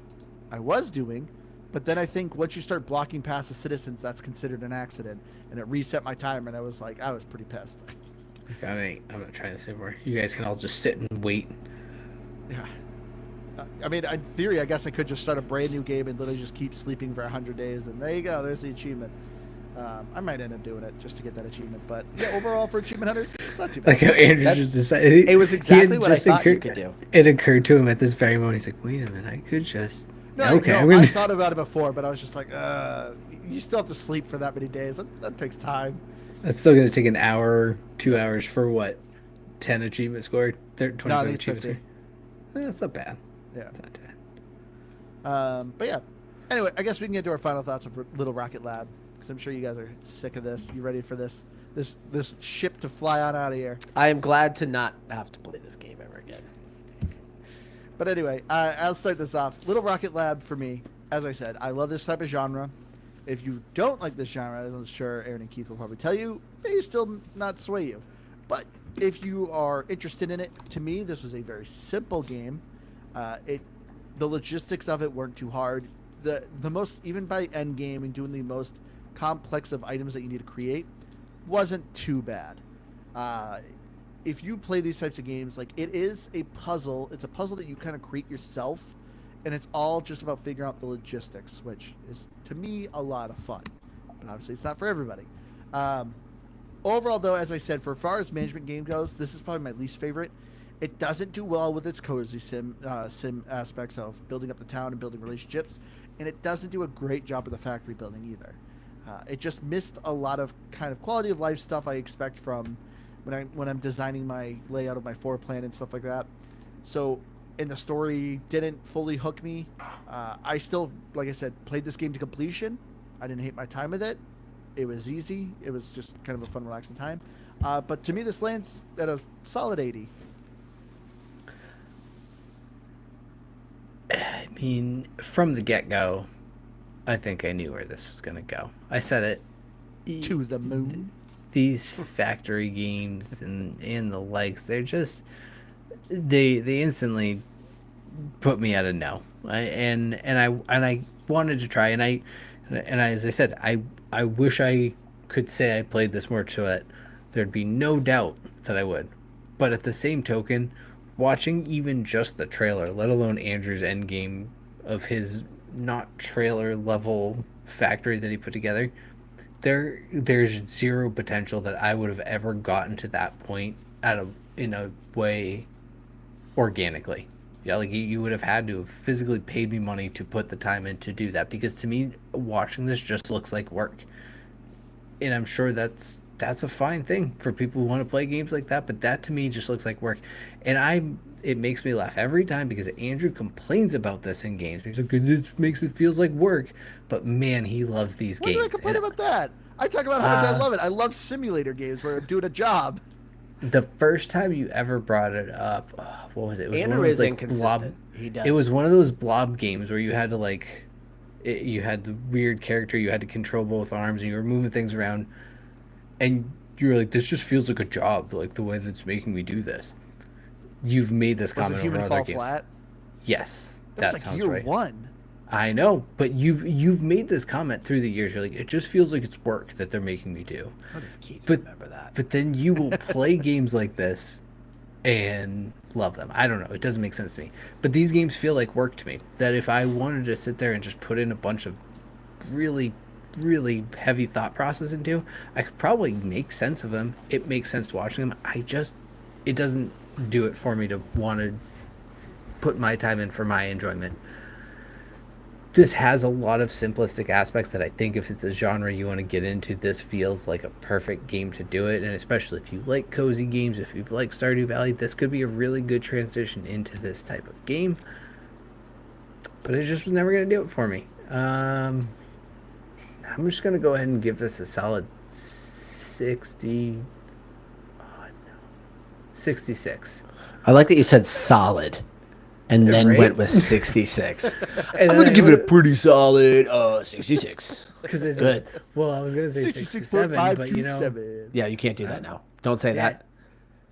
I was doing. But then I think once you start blocking past the citizens, that's considered an accident. And it reset my timer, and I was like, I was pretty pissed. I'm not trying this anymore. You guys can all just sit and wait. Yeah. I mean, in theory, I guess I could just start a brand new game and literally just keep sleeping for 100 days, and there you go. There's the achievement. I might end up doing it just to get that achievement, but yeah, overall for achievement hunters, it's not too bad. Like how Andrew just decided. It was exactly what I thought you could do. It occurred to him at this very moment. He's like, "Wait a minute, I could just." No, okay, no, I thought about it before, but I was just like, you still have to sleep for that many days. That takes time. That's still going to take an hour, 2 hours for what? 10 achievement score? 20 no, I think achievement 50. score? That's not bad. Yeah. That's not bad. But yeah. Anyway, I guess we can get to our final thoughts of Little Rocket Lab, because I'm sure you guys are sick of this. You ready for this ship to fly on out of here? I am glad to not have to play this game ever again. But anyway, I'll start this off. Little Rocket Lab, for me, as I said, I love this type of genre. If you don't like this genre, I'm sure Aaron and Keith will probably tell you, may still not sway you. But if you are interested in it, to me, this was a very simple game. The logistics of it weren't too hard. The most, even by end game and doing the most complex of items that you need to create, wasn't too bad. If you play these types of games, like, it is a puzzle. It's a puzzle that you kind of create yourself, and it's all just about figuring out the logistics, which is, to me, a lot of fun. But obviously, it's not for everybody. Overall, though, as I said, for as far as management game goes, this is probably my least favorite. It doesn't do well with its cozy sim aspects of building up the town and building relationships, and it doesn't do a great job of the factory building either. It just missed a lot of kind of quality of life stuff I expect from when I'm designing my layout of my floor plan and stuff like that. So, and the story didn't fully hook me. I still, like I said, played this game to completion. I didn't hate my time with it. It was easy. It was just kind of a fun, relaxing time. But to me, this lands at a solid 80. I mean, from the get-go, I think I knew where this was going to go. I said it. To the moon. These factory games and the likes, they're just... They instantly put me at a no. And I wanted to try, and I as I said, I wish I could say I played this more so that there'd be no doubt that I would. But at the same token, watching even just the trailer, let alone Andrew's end game of his not trailer level factory that he put together, there's zero potential that I would have ever gotten to that point in a way organically. Yeah, like you would have had to have physically paid me money to put the time in to do that, because to me, watching this just looks like work. And I'm sure that's a fine thing for people who want to play games like that, but that to me just looks like work. And it makes me laugh every time because Andrew complains about this in games. He's like, it feels like work, but man, he loves these games. Why do I complain about that? I talk about how much I love it. I love simulator games where I'm doing a job. The first time you ever brought it up, what was it? It was Andrew one of is those, inconsistent. He does. It was one of those blob games where you had to you had the weird character, you had to control both arms, and you were moving things around, and you were like, this just feels like a job, like the way that's making me do this. You've made this comment over other games. Flat? Yes, that sounds like year right. One. I know, but you've made this comment through the years. You're like, it just feels like it's work that they're making me do. How does Keith remember that? But then you will play games like this and love them. I don't know. It doesn't make sense to me. But these games feel like work to me. That if I wanted to sit there and just put in a bunch of really, really heavy thought process into, I could probably make sense of them. It makes sense watching them. It doesn't do it for me to want to put my time in for my enjoyment. This has a lot of simplistic aspects that I think if it's a genre you want to get into, this feels like a perfect game to do it. And especially if you like cozy games, if you like Stardew Valley, this could be a really good transition into this type of game. But it just was never going to do it for me. I'm just going to go ahead and give this a solid 66. I like that you said solid and then Right? went with 66. And I'm then going to I give it a went- pretty solid 66. Because I Good. said, well, I was going to say 67, but you know, 66.527. Yeah, you can't do that now. Don't say yeah,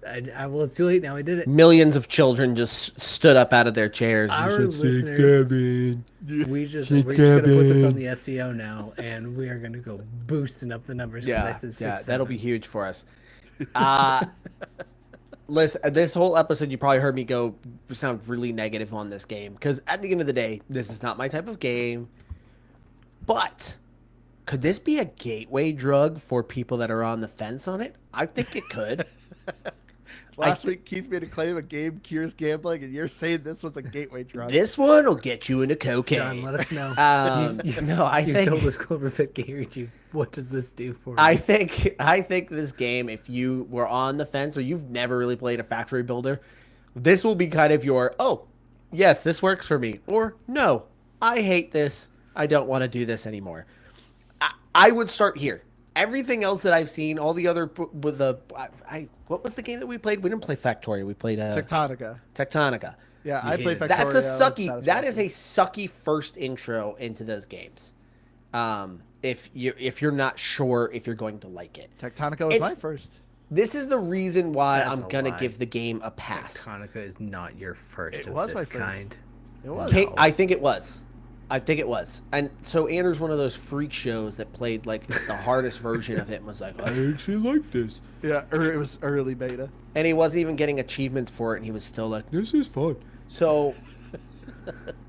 that. well, it's too late now. I did it. Millions of children just stood up out of their chairs. And Our said, listeners, 67. we're just going to put this on the SEO now, and we are going to go boosting up the numbers. 'cause I Yeah, said yeah, 6, that'll 7. be huge for us. Listen, this whole episode, you probably heard me sound really negative on this game because at the end of the day, this is not my type of game. But could this be a gateway drug for people that are on the fence on it? I think it could. Last week, Keith made a claim a game cures gambling, and you're saying this was a gateway drug. This one will get you into cocaine. John, let us know. No, I you think told us Clover Pit gave you. What does this do for I you? think this game, if you were on the fence or you've never really played a factory builder, this will be kind of your, oh, yes, this works for me. Or, no, I hate this. I don't want to do this anymore. I would start here. Everything else that I've seen, all the other with the, what was the game that we played? We didn't play Factoria. We played Tectonica. Tectonica. Yeah, I played Factoria. That's a It was sucky. That is satisfactory. a sucky first intro into those games. If you're not sure if you're going to like it. Tectonica was It's- my first. This is the reason why That's I'm a gonna lie. give the game a pass. Hanukkah is not your first It of was this my first. kind. It was. Okay, I think it was. And so Andrew's one of those freak shows that played like the hardest version of it and was like, I actually like this. Yeah, it was early beta. And he wasn't even getting achievements for it, and he was still like, this is fun. So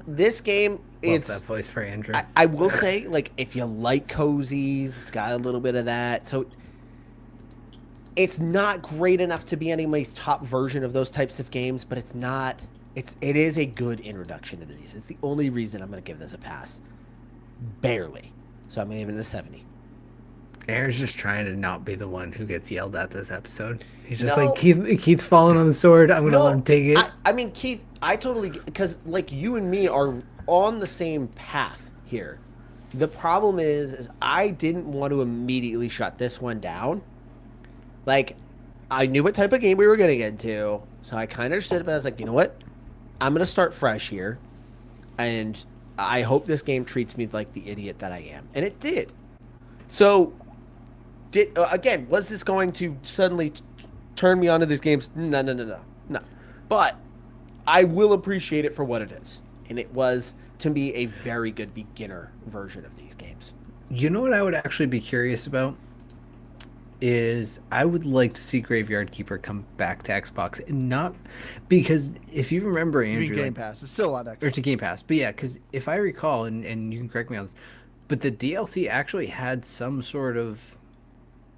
this game, Love it's that voice for Andrew. I will say, like, if you like cozies, it's got a little bit of that. So it's not great enough to be anybody's top version of those types of games, but it's not. It is a good introduction into these. It's the only reason I'm going to give this a pass. Barely. So I'm going to give it a 70. Aaron's just trying to not be the one who gets yelled at this episode. He's just No. like, Keith's falling on the sword. I'm gonna let him take it. I mean, Keith, I totally because like you and me are on the same path here. The problem is I didn't want to immediately shut this one down. Like, I knew what type of game we were getting into, so I kind of stood, but I was like, you know what? I'm gonna start fresh here, and I hope this game treats me like the idiot that I am, and it did. So, again, was this going to suddenly turn me onto these games? No. But I will appreciate it for what it is. And it was, to me, a very good beginner version of these games. You know what I would actually be curious about is I would like to see Graveyard Keeper come back to Xbox, and not because if you remember, You mean Andrew, Game like, Pass. It's still on Xbox. or to Game Pass, but yeah, because if I recall, and you can correct me on this, but the DLC actually had some sort of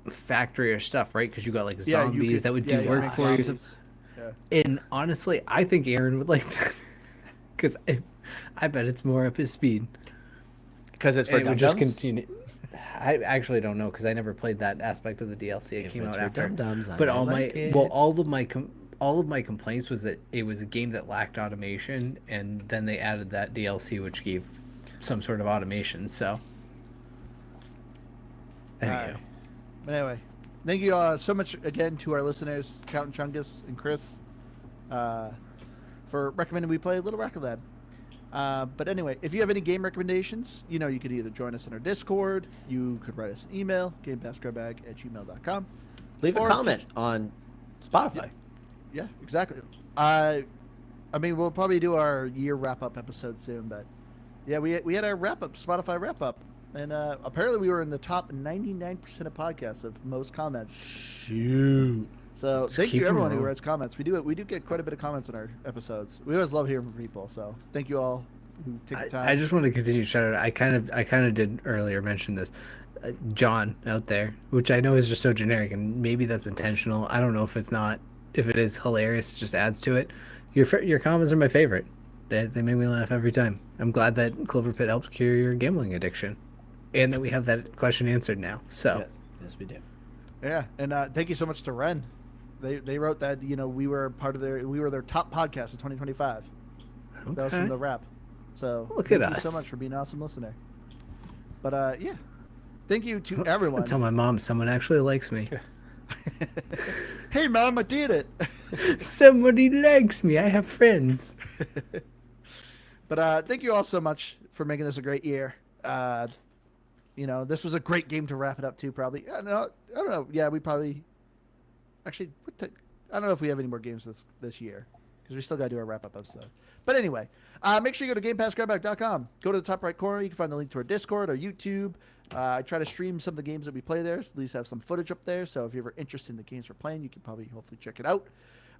factory or stuff, right? Because you got like Yeah, you zombies could- that would yeah, do you work make for you. or zombies. something. Yeah. And honestly, I think Aaron would like that because I bet it's more up his speed. Because it's for And it would just dum-dums? continue. I actually don't know because I never played that aspect of the DLC. It If came it's out for after. dum-dums, I But might all like my it. all of my complaints was that it was a game that lacked automation, and then they added that DLC which gave some sort of automation. So there you Alright. go. But anyway, thank you so much again to our listeners, Count Chungus and Chris, for recommending we play Little Rocket Lab. But anyway, if you have any game recommendations, you know, you could either join us in our Discord, you could write us an email, gamepassgrabag@gmail.com. Leave a or comment just- on Spotify. Yeah, exactly. I mean, we'll probably do our year wrap-up episode soon, but yeah, we had our wrap-up, Spotify wrap-up, and apparently we were in the top 99% of podcasts of most comments. Shoot. So thank keep you 'em everyone who rolling. writes comments. We do get quite a bit of comments in our episodes. We always love hearing from people. So thank you all who take the time. I just want to continue to shout out. I kind of did earlier mention this. John out there, which I know is just so generic, and maybe that's intentional. I don't know if it's not. if it is hilarious, it just adds to it. Your comments are my favorite. They make me laugh every time. I'm glad that Clover Pit helps cure your gambling addiction, and that we have that question answered now. So Yes, we do. Yeah, and thank you so much to Ren. They wrote that we were their top podcast in 2025. That was from the Wrap. So Look thank at you us. so much for being an awesome listener. But yeah, thank you to everyone. Tell my mom someone actually likes me. Hey mom, I did it. Somebody likes me. I have friends. But thank you all so much for making this a great year. This was a great game to wrap it up too. Probably. I don't know. Yeah, we probably. Actually, I don't know if we have any more games this year because we still got to do our wrap up episode. But anyway, make sure you go to GamePassGrabBag.com. Go to the top right corner. You can find the link to our Discord, our YouTube. I try to stream some of the games that we play there. So at least have some footage up there. So if you're ever interested in the games we're playing, you can probably hopefully check it out.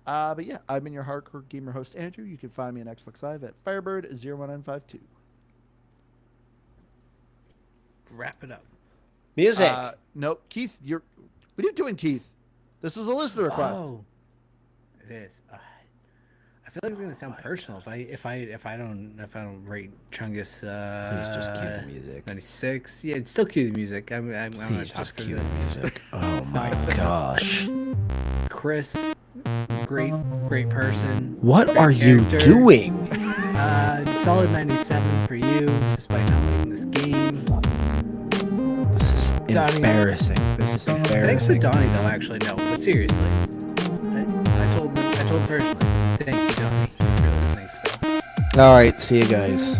But yeah, I've been your hardcore gamer host, Andrew. You can find me on Xbox Live at Firebird01952. Wrap it up. Music. Nope, Keith. What are you doing, Keith? This was a listener request. Oh, it is. I feel like it's gonna sound personal if I don't rate Chungus. Please just cue the music. 96. Yeah, still cue the music. I'm gonna Please talk just through cue this. the music. Oh my gosh. Chris, great person. What are you Character. doing? Solid 97 for you, despite not winning this game. This is Donnie's- embarrassing. This is Thanks embarrassing. to Donnie, though. Actually, no, but seriously, I told personally. Thank you, Donnie, for listening. Still. All right, see you guys.